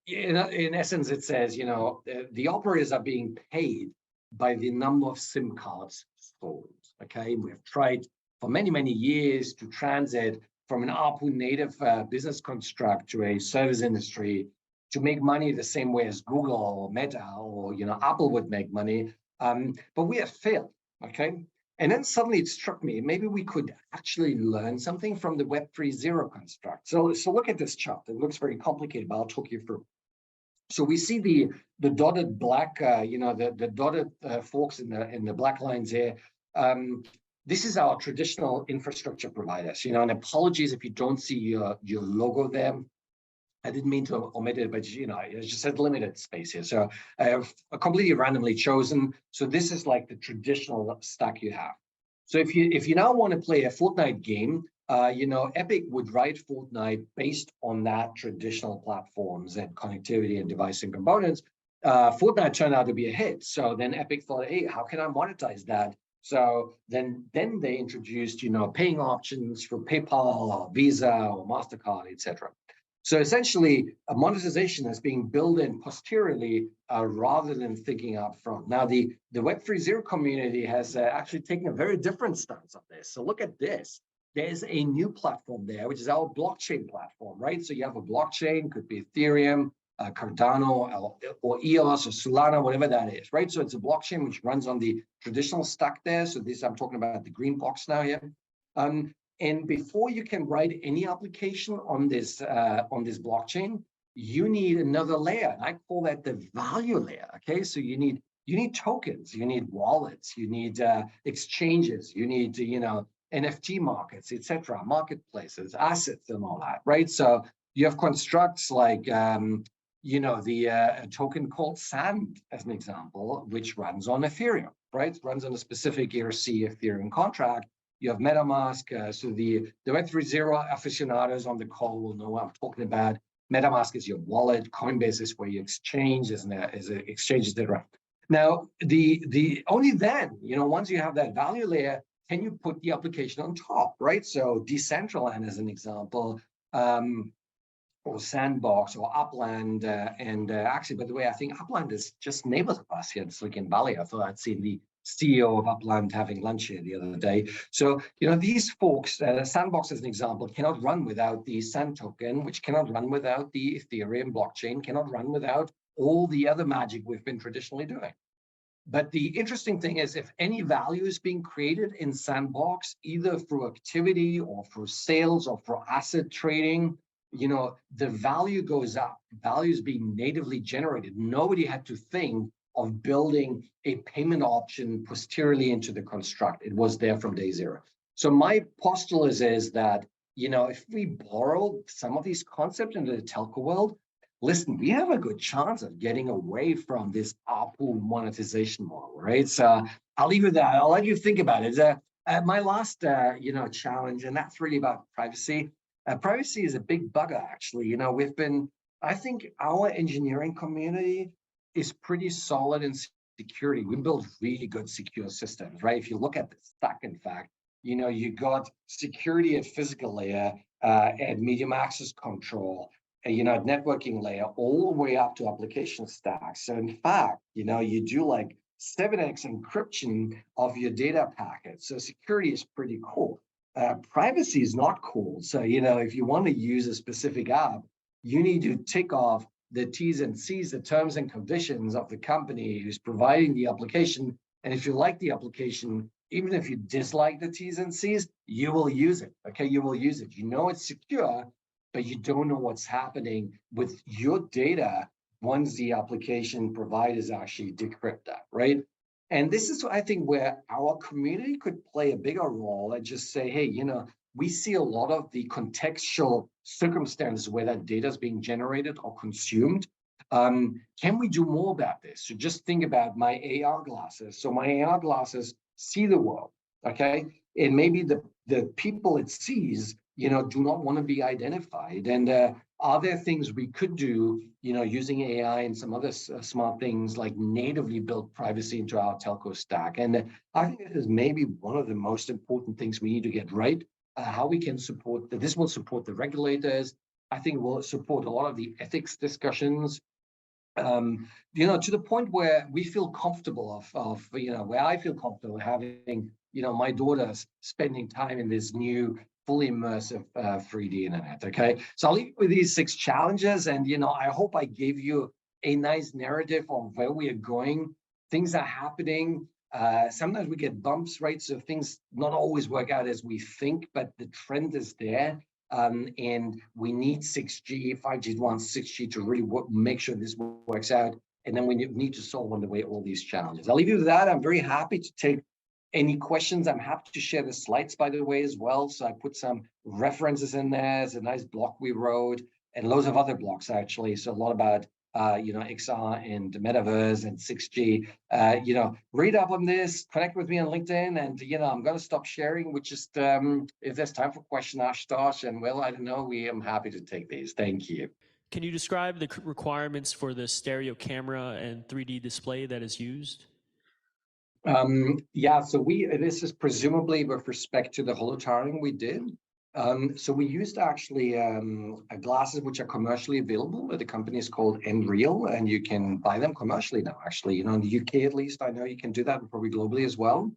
In essence, it says, the operators are being paid by the number of SIM cards sold, okay? We have tried for many, many years to transit from an ARPU native business construct to a service industry to make money the same way as Google or Meta or, Apple would make money. But we have failed. Okay. And then suddenly it struck me, maybe we could actually learn something from the Web 3.0 construct. So look at this chart. It looks very complicated, but I'll talk you through. So we see the dotted black, the dotted forks in the black lines here. This is our traditional infrastructure providers, and apologies if you don't see your logo there. I didn't mean to omit it, but I just had limited space here. So I have completely randomly chosen. So this is like the traditional stack you have. So if you now want to play a Fortnite game, Epic would write Fortnite based on that traditional platforms and connectivity and device and components. Fortnite turned out to be a hit. So then Epic thought, hey, how can I monetize that? So then they introduced, paying options for PayPal or Visa or MasterCard, etc. So essentially, a monetization is being built in posteriorly rather than thinking up front. Now, the Web 3.0 community has actually taken a very different stance on this. So look at this. There's a new platform there, which is our blockchain platform, right? So you have a blockchain, could be Ethereum, Cardano, or EOS, or Solana, whatever that is, right? So it's a blockchain which runs on the traditional stack there. So this, I'm talking about the green box now here. And before you can write any application on this blockchain, you need another layer. And I call that the value layer. Okay, so you need tokens, you need wallets, you need exchanges, you need NFT markets, etc., marketplaces, assets, and all that, right? So you have constructs like a token called Sand, as an example, which runs on Ethereum, right? It runs on a specific ERC Ethereum contract. You have MetaMask. So the Web3.0 aficionados on the call will know what I'm talking about. MetaMask is your wallet. Coinbase is where you exchange, is an exchange, etc. Now, the only then, once you have that value layer, can you put the application on top, right? So Decentraland, as an example, or Sandbox or Upland, and actually, by the way, I think Upland is just neighbors of us here in Silicon Valley. I thought I'd seen the CEO of Upland having lunch here the other day. So, these folks, Sandbox as an example, cannot run without the Sand token, which cannot run without the Ethereum blockchain, cannot run without all the other magic we've been traditionally doing. But the interesting thing is, if any value is being created in Sandbox, either through activity or through sales or for asset trading, the value goes up. Value is being natively generated. Nobody had to think of building a payment option posteriorly into the construct. It was there from day zero. So my postulate is that, if we borrow some of these concepts into the telco world, listen, we have a good chance of getting away from this ARPU monetization model, right? So I'll leave it there. I'll let you think about it. My last, challenge, and that's really about privacy. Privacy is a big bugger, actually. I think our engineering community is pretty solid in security. We build really good secure systems, right? If you look at the stack, in fact, you got security at physical layer, at medium access control, at networking layer, all the way up to application stacks. So in fact, you do like 7x encryption of your data packets. So security is pretty cool. Privacy is not cool. So, if you want to use a specific app, you need to tick off the T's and C's, the terms and conditions of the company who's providing the application. And if you like the application, even if you dislike the T's and C's, you will use it. Okay, you will use it. It's secure, but you don't know what's happening with your data once the application providers actually decrypt that, right? And this is, I think, where our community could play a bigger role and just say, hey, we see a lot of the contextual circumstances where that data is being generated or consumed. Can we do more about this? So just think about my AR glasses. So my AR glasses see the world, okay? And maybe the people it sees, do not want to be identified. And are there things we could do, using AI and some other smart things like natively build privacy into our telco stack? And I think this is maybe one of the most important things we need to get right. How we can support that. This will support the regulators. I think it will support a lot of the ethics discussions. To the point where we feel comfortable where I feel comfortable having, my daughters spending time in this new fully immersive 3D internet, okay? So I'll leave you with these 6 challenges, and, I hope I gave you a nice narrative on where we are going. Things are happening. Sometimes we get bumps, right? So things not always work out as we think, but the trend is there. And we need 6G, 5G advanced 6G to really make sure this works out. And then we need to solve on the way all these challenges. I'll leave you with that. I'm very happy to take any questions. I'm happy to share the slides, by the way, as well. So I put some references in there. It's a nice blog we wrote, and loads of other blogs, actually. So a lot about XR and Metaverse and 6G. Read up on this, connect with me on LinkedIn, and I'm going to stop sharing. Which is, if there's time for question, Ashutosh, and well, I don't know, we am happy to take these. Thank you. Can you describe the requirements for the stereo camera and 3D display that is used? Yeah, so this is presumably with respect to the holotaring we did. So we used actually glasses which are commercially available. The company is called Nreal, and you can buy them commercially now, actually. In the UK at least, I know you can do that, and probably globally as well.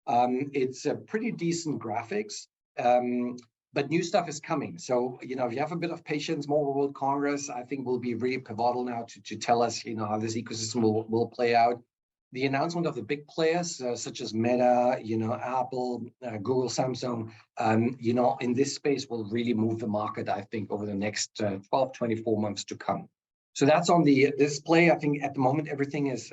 It's a pretty decent graphics, but new stuff is coming. So, if you have a bit of patience, Mobile World Congress, I think will be really pivotal now to tell us, how this ecosystem will play out. the announcement of the big players such as Meta, Apple, Google, Samsung, in this space will really move the market, I think, over the next 12, 24 months to come. So that's on the display. I think at the moment, everything is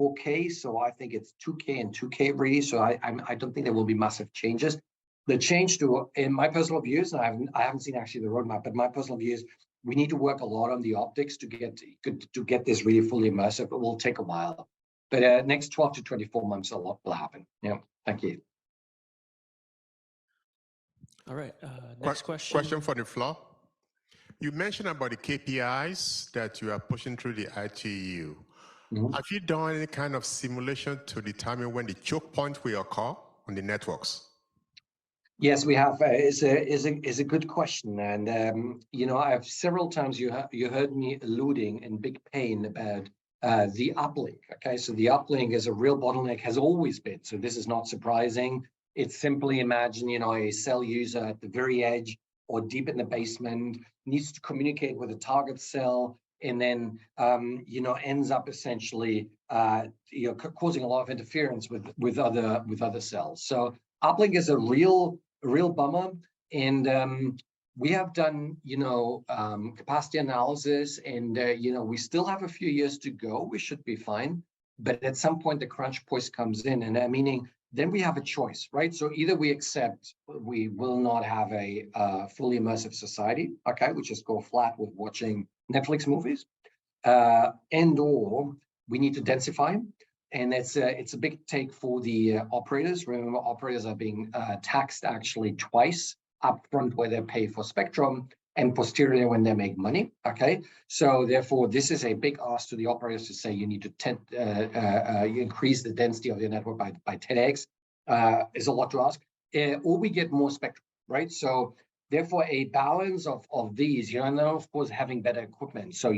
4K. So I think it's 2K and 2K really. So I don't think there will be massive changes. The change in my personal views, and I haven't seen actually the roadmap, but my personal views, we need to work a lot on the optics to get this really fully immersive. It will take a while. But next 12 to 24 months, a lot will happen. Yeah, thank you. All right, next question. Question for the floor. You mentioned about the KPIs that you are pushing through the ITU. Mm-hmm. Have you done any kind of simulation to determine when the choke point will occur on the networks? Yes, we have. Is a good question, and I have several times you heard me alluding in big pain about the uplink. Okay, so the uplink is a real bottleneck, has always been. So this is not surprising. It's simply imagine, a cell user at the very edge or deep in the basement needs to communicate with a target cell, and then ends up essentially causing a lot of interference with other cells. So uplink is a real bummer, and we have done capacity analysis, and we still have a few years to go. We should be fine, but at some point the crunch point comes in, and meaning then we have a choice, right? So either we accept we will not have a fully immersive society, okay, which is go flat with watching Netflix movies, and or we need to densify. And it's a big take for the operators. Remember, operators are being taxed actually twice, upfront where they pay for spectrum and posteriorly when they make money, okay? So therefore, this is a big ask to the operators to say you need to increase the density of your network by 10x, is a lot to ask, or we get more spectrum, right? So therefore, a balance of these, and then of course having better equipment. So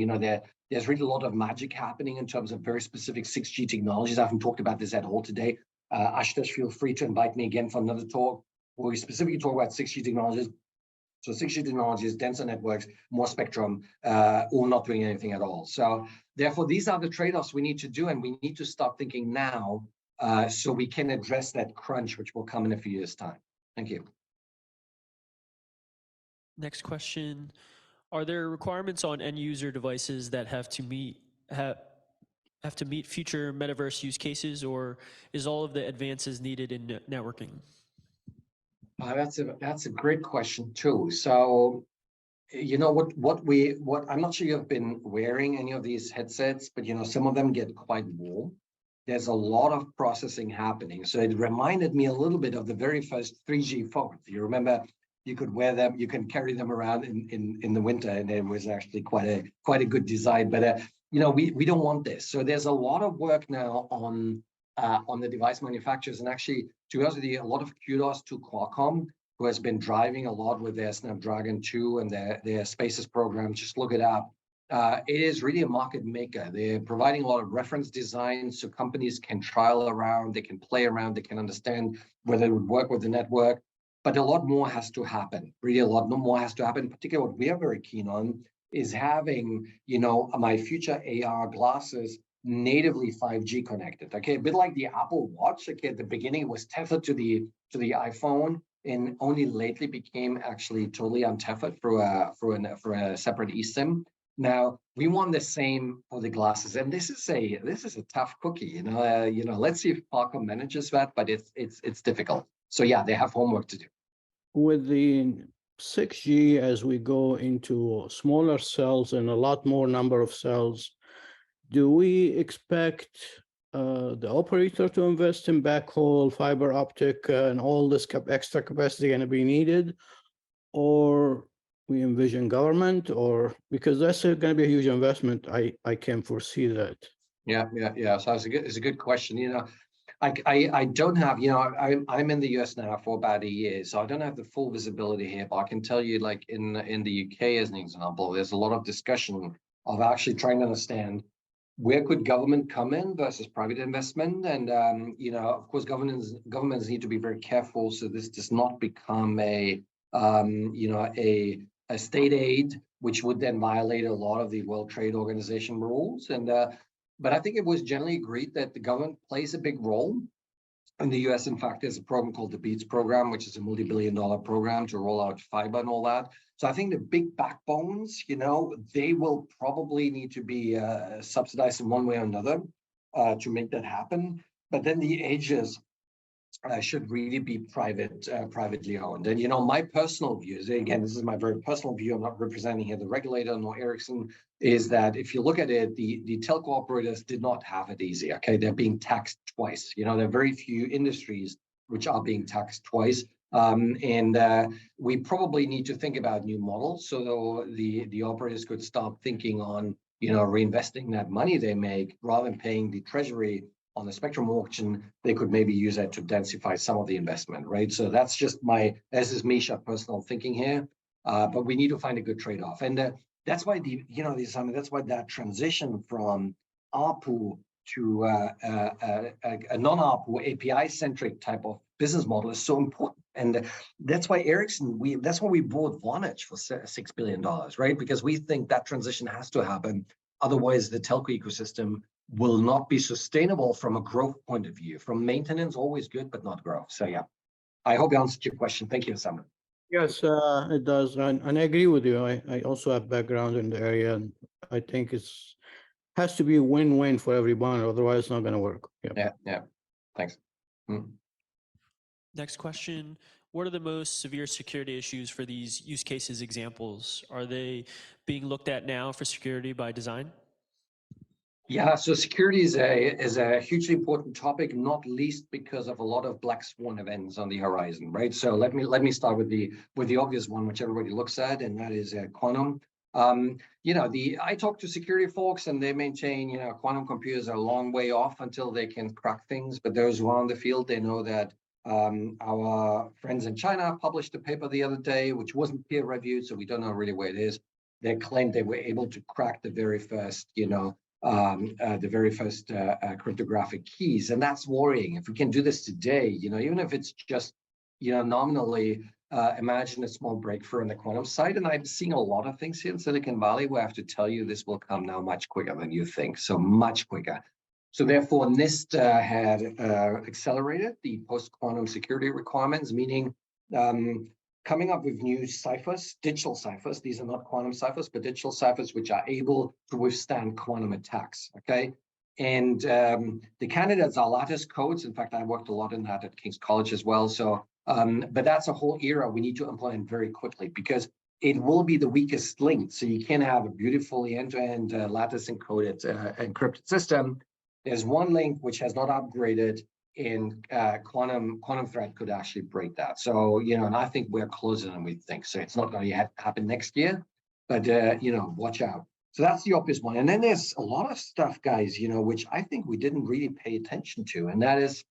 there's really a lot of magic happening in terms of very specific 6G technologies. I haven't talked about this at all today. Ashutosh, feel free to invite me again for another talk where we specifically talk about 6G technologies. So 6G technology is denser networks, more spectrum, or not doing anything at all. So therefore, these are the trade-offs we need to do, and we need to start thinking now so we can address that crunch, which will come in a few years' time. Thank you. Next question. Are there requirements on end user devices that have to meet future metaverse use cases, or is all of the advances needed in networking? That's a great question too. So, what I'm not sure you've been wearing any of these headsets, but some of them get quite warm. There's a lot of processing happening. So it reminded me a little bit of the very first 3G phones. You remember you could wear them, you can carry them around in the winter, and it was actually quite a good design. But we don't want this. So there's a lot of work now on the device manufacturers, and actually, to be honest with you, a lot of kudos to Qualcomm, who has been driving a lot with their Snapdragon 2 and their Spaces program. Just look it up. It is really a market maker. They're providing a lot of reference designs so companies can trial around, they can play around, they can understand whether it would work with the network. But a lot more has to happen. Really, a lot more has to happen. Particularly, what we are very keen on is having, my future AR glasses natively 5G connected. Okay, a bit like the Apple Watch. Okay, at the beginning it was tethered to the iPhone, and only lately became actually totally untethered for a separate eSIM. Now we want the same for the glasses, and this is a tough cookie. Let's see if Qualcomm manages that, but it's difficult. So yeah, they have homework to do. With the 6G, as we go into smaller cells and a lot more number of cells, do we expect the operator to invest in backhaul, fiber optic, and all this extra capacity going to be needed? Or we envision government, or because that's going to be a huge investment, I can foresee that. Yeah. So it's a good question. I don't have, I'm in the US now for about a year, so I don't have the full visibility here, but I can tell you, like in the UK, as an example, there's a lot of discussion of actually trying to understand where could government come in versus private investment. And, of course, governments need to be very careful so this does not become a state aid, which would then violate a lot of the World Trade Organization rules. And But I think it was generally agreed that the government plays a big role. In the US, in fact, there's a program called the BEADS program, which is a multi-billion-dollar program to roll out fiber and all that. So I think the big backbones, they will probably need to be subsidized in one way or another to make that happen. But then the edges should really be privately owned. And my personal view is, again, this is my very personal view, I'm not representing here the regulator nor Ericsson, is that if you look at it, the telco operators did not have it easy. Okay, they're being taxed twice. There are very few industries which are being taxed twice. We probably need to think about new models so the operators could start thinking on reinvesting that money they make rather than paying the treasury on the spectrum auction. They could maybe use that to densify some of the investment, right? So that's just this is Misha personal thinking here, but we need to find a good trade-off. And that's why that's why that transition from ARPU to a non-ARPU API-centric type of business model is so important. And that's why that's why we bought Vonage for $6 billion, right? Because we think that transition has to happen. Otherwise, the telco ecosystem will not be sustainable from a growth point of view. From maintenance, always good, but not growth. So yeah, I hope I answered your question. Thank you, Simon. Yes, it does. And I agree with you. I also have background in the area, and I think has to be a win-win for everyone. Otherwise, it's not going to work. Yeah. Thanks. Next question. What are the most severe security issues for these use cases examples? Are they being looked at now for security by design? Yeah, so security is a hugely important topic, not least because of a lot of black swan events on the horizon, right? So let me start with the obvious one, which everybody looks at, and that is quantum. I talk to security folks, and they maintain, quantum computers are a long way off until they can crack things. But those who are on the field, they know that our friends in China published a paper the other day, which wasn't peer reviewed, so we don't know really where it is. They claimed they were able to crack the very first, cryptographic keys, and that's worrying. If we can do this today, even if it's just, nominally, imagine a small breakthrough in the quantum side. And I'm seeing a lot of things here in Silicon Valley where I have to tell you this will come now much quicker than you think, so much quicker. So therefore, NIST had accelerated the post-quantum security requirements, meaning coming up with new ciphers, digital ciphers. These are not quantum ciphers, but digital ciphers which are able to withstand quantum attacks, okay? And the candidates are lattice codes. In fact, I worked a lot in that at King's College as well. So, but that's a whole era we need to implement very quickly because it will be the weakest link. So you can have a beautifully end-to-end lattice encoded encrypted system. There's one link which has not upgraded, and quantum threat could actually break that. So, and I think we're closer than we think. So it's not going to happen next year, but, watch out. So that's the obvious one. And then there's a lot of stuff, guys, which I think we didn't really pay attention to. And that is,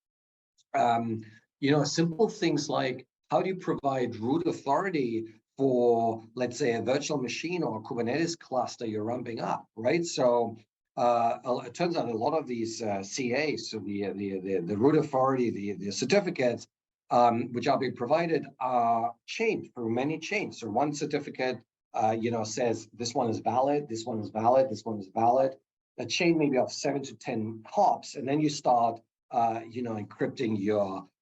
simple things like how do you provide root authority for, let's say, a virtual machine or a Kubernetes cluster you're ramping up, right? So it turns out a lot of these CAs, so the root authority, the certificates, which are being provided are chained through many chains. So one certificate, says this one is valid, this one is valid, this one is valid. A chain maybe of 7 to 10 hops, and then you start, encrypting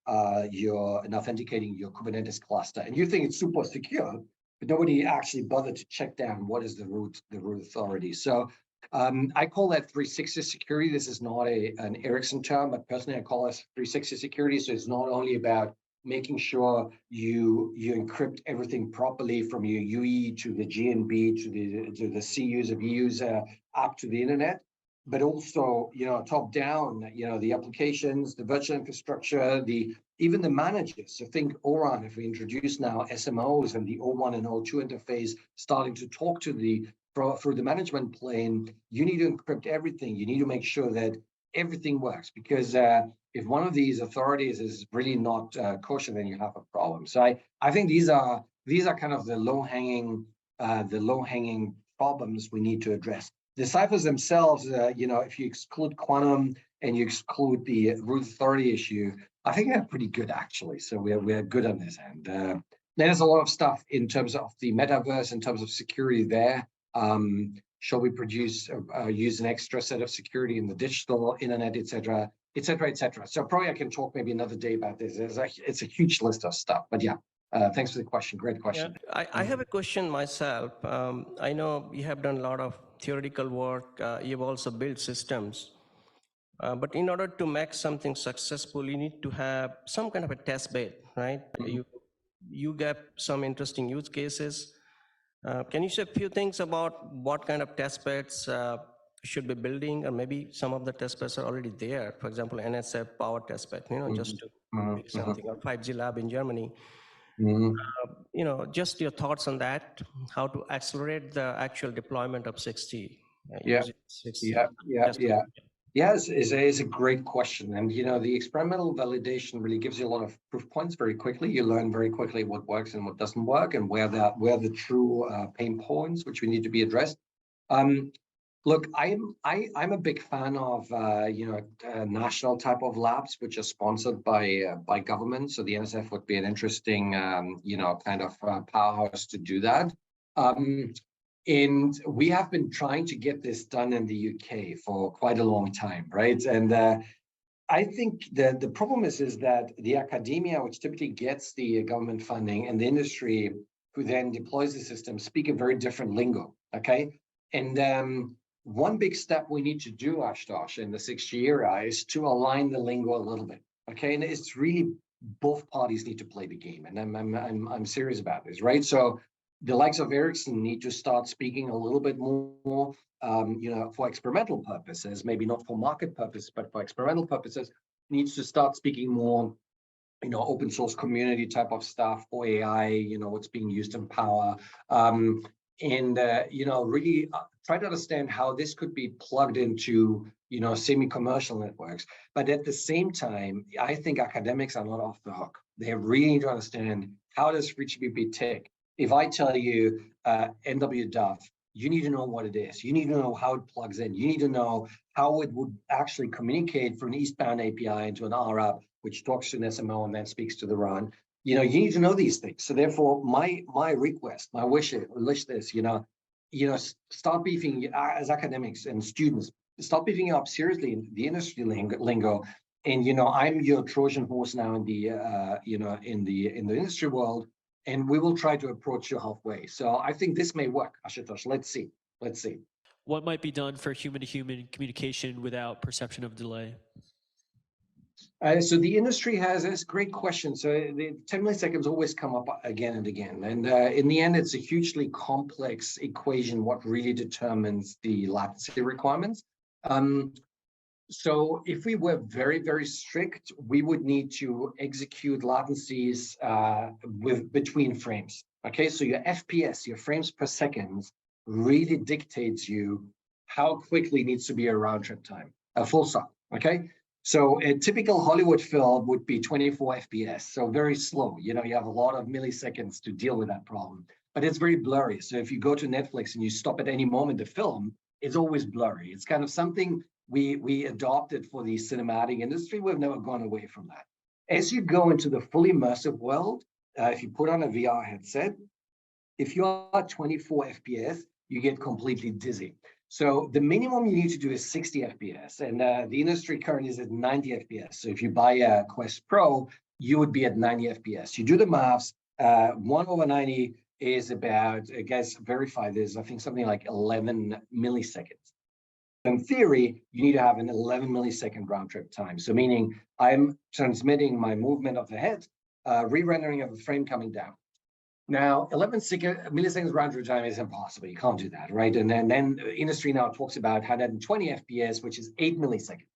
and authenticating your Kubernetes cluster, and you think it's super secure, but nobody actually bothered to check down what is the root authority. So I call that 360 security. This is not an Ericsson term, but personally I call it 360 security. So it's not only about making sure you encrypt everything properly from your UE to the GNB to the C user, V user, up to the internet, but also top down, the applications, the virtual infrastructure, even the managers. So think ORAN, if we introduce now SMOs and the O1 and O2 interface starting to talk to through the management plane, you need to encrypt everything. You need to make sure that everything works, because if one of these authorities is really not kosher, then you have a problem. So I think these are kind of the low-hanging problems we need to address. The ciphers themselves, if you exclude quantum and you exclude the root authority issue, I think they're pretty good actually. So we're good on this end. There's a lot of stuff in terms of the metaverse, in terms of security there. Shall we use an extra set of security in the digital internet, et cetera, et cetera, et cetera. So probably I can talk maybe another day about this. It's a huge list of stuff, but yeah, thanks for the question. Great question. Yeah, I have a question myself. I know you have done a lot of theoretical work. You've also built systems. But in order to make something successful, you need to have some kind of a test bed, right? You get some interesting use cases. Can you say a few things about what kind of test beds should be building, or maybe some of the test beds are already there? For example, NSF power test bed, just to pick something, or 5G lab in Germany. Just your thoughts on that, how to accelerate the actual deployment of 6G. Using 6G. Yes, is a great question. And, the experimental validation really gives you a lot of proof points very quickly. You learn very quickly what works and what doesn't work, and where the true pain points, which we need to be addressed. Look, I'm a big fan of, national type of labs, which are sponsored by government. So the NSF would be an interesting, kind of powerhouse to do that. And we have been trying to get this done in the UK for quite a long time, right? And I think the problem is that the academia, which typically gets the government funding, and the industry, who then deploys the system, speak a very different lingo, okay? And one big step we need to do, Ashutosh, in the 6G era is to align the lingo a little bit, okay? And it's really both parties need to play the game, and I'm serious about this, right? So the likes of Ericsson need to start speaking a little bit more, for experimental purposes, maybe not for market purposes, but for experimental purposes, needs to start speaking more, open source community type of stuff, for AI, what's being used in power, and really try to understand how this could be plugged into, semi-commercial networks. But at the same time, I think academics are not off the hook. They really need to understand, how does FreeBSD tick? If I tell you NWDuff, you need to know what it is. You need to know how it plugs in. You need to know how it would actually communicate from an eastbound API into an RAP, which talks to an SMO and then speaks to the RAN. You need to know these things. So therefore, my request, my wish is, start beefing, as academics and students, start beefing up seriously in the industry lingo. And I'm your Trojan horse now in the in the industry world. And we will try to approach you halfway. So I think this may work, Ashutosh. Let's see. What might be done for human-to-human communication without perception of delay? So the industry has this great question. So the 10 milliseconds always come up again and again. And in the end, it's a hugely complex equation, what really determines the latency requirements. So if we were very, very strict, we would need to execute latencies between frames. Okay, so your FPS, your frames per second, really dictates you how quickly needs to be a round trip time, a full stop. Okay, so a typical Hollywood film would be 24 FPS, so very slow. You have a lot of milliseconds to deal with that problem, but it's very blurry. So if you go to Netflix and you stop at any moment the film, it's always blurry. It's kind of something we adopted for the cinematic industry. We've never gone away from that. As you go into the fully immersive world, if you put on a VR headset, if you are at 24 FPS, you get completely dizzy. So the minimum you need to do is 60 FPS, and the industry currently is at 90 FPS. So if you buy a Quest Pro, you would be at 90 FPS. You do the maths, 1/90 is about, guys, verify this, I think something like 11 milliseconds. In theory, you need to have an 11 millisecond round trip time. So meaning I'm transmitting my movement of the head, re-rendering of the frame coming down. Now, 11 milliseconds round trip time is impossible. You can't do that, right? And then industry now talks about 120 FPS, which is 8 milliseconds.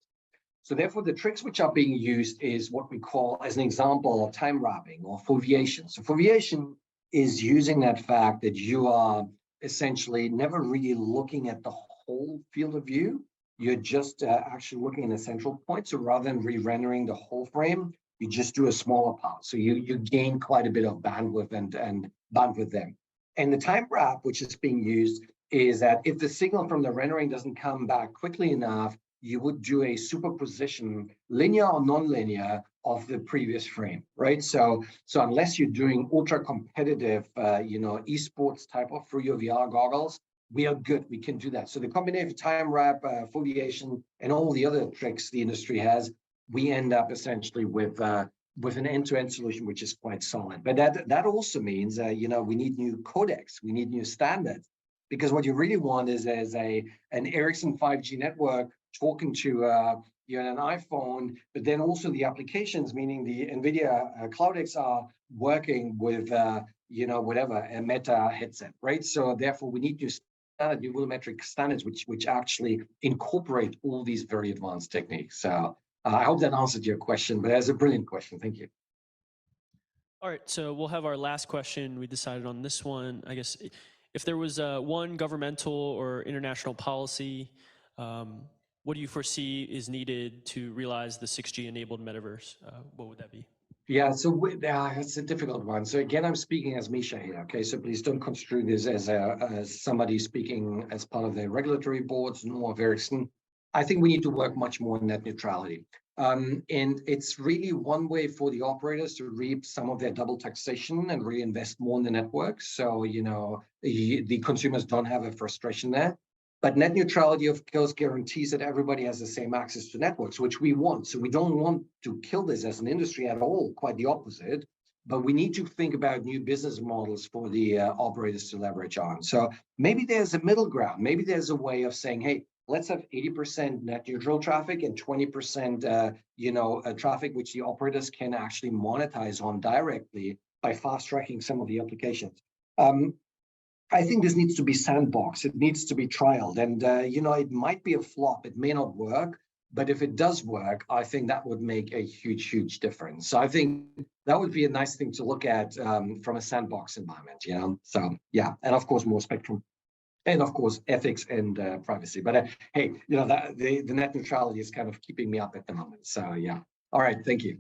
So therefore, the tricks which are being used is what we call, as an example, time wrapping or foveation. So foveation is using that fact that you are essentially never really looking at the whole field of view. You're just actually looking at a central point. So rather than re-rendering the whole frame, you just do a smaller part. So you gain quite a bit of bandwidth and bandwidth there. And the time wrap, which is being used, is that if the signal from the rendering doesn't come back quickly enough, you would do a superposition, linear or non-linear, of the previous frame, right? So unless you're doing ultra competitive, esports type of through your VR goggles, we are good. We can do that. So the combination of time wrap, foliation, and all the other tricks the industry has, we end up essentially with an end-to-end solution which is quite solid. But that also means we need new codecs, we need new standards, because what you really want is an Ericsson 5G network talking to an iPhone, but then also the applications, meaning the NVIDIA Cloudex, are working with whatever a Meta headset, right? So therefore, we need new standard, new volumetric standards, which actually incorporate all these very advanced techniques. So I hope that answered your question, but that's a brilliant question. Thank you. All right, so we'll have our last question. We decided on this one. I guess if there was one governmental or international policy, what do you foresee is needed to realize the 6G enabled metaverse? What would that be? Yeah, so it's a difficult one. So again, I'm speaking as Misha here, okay? So please don't construe this as somebody speaking as part of the regulatory boards, nor of Ericsson. I think we need to work much more on net neutrality. And it's really one way for the operators to reap some of their double taxation and reinvest more in the network. So, the consumers don't have a frustration there. But net neutrality, of course, guarantees that everybody has the same access to networks, which we want. So we don't want to kill this as an industry at all, quite the opposite. But we need to think about new business models for the operators to leverage on. So maybe there's a middle ground. Maybe there's a way of saying, hey, let's have 80% net neutral traffic and 20% traffic which the operators can actually monetize on directly by fast tracking some of the applications. I think this needs to be sandboxed. It needs to be trialed. And, it might be a flop. It may not work. But if it does work, I think that would make a huge, huge difference. So I think that would be a nice thing to look at from a sandbox environment, So, yeah. And of course, more spectrum. And of course, ethics and privacy. But hey, the net neutrality is kind of keeping me up at the moment. So, yeah. All right. Thank you.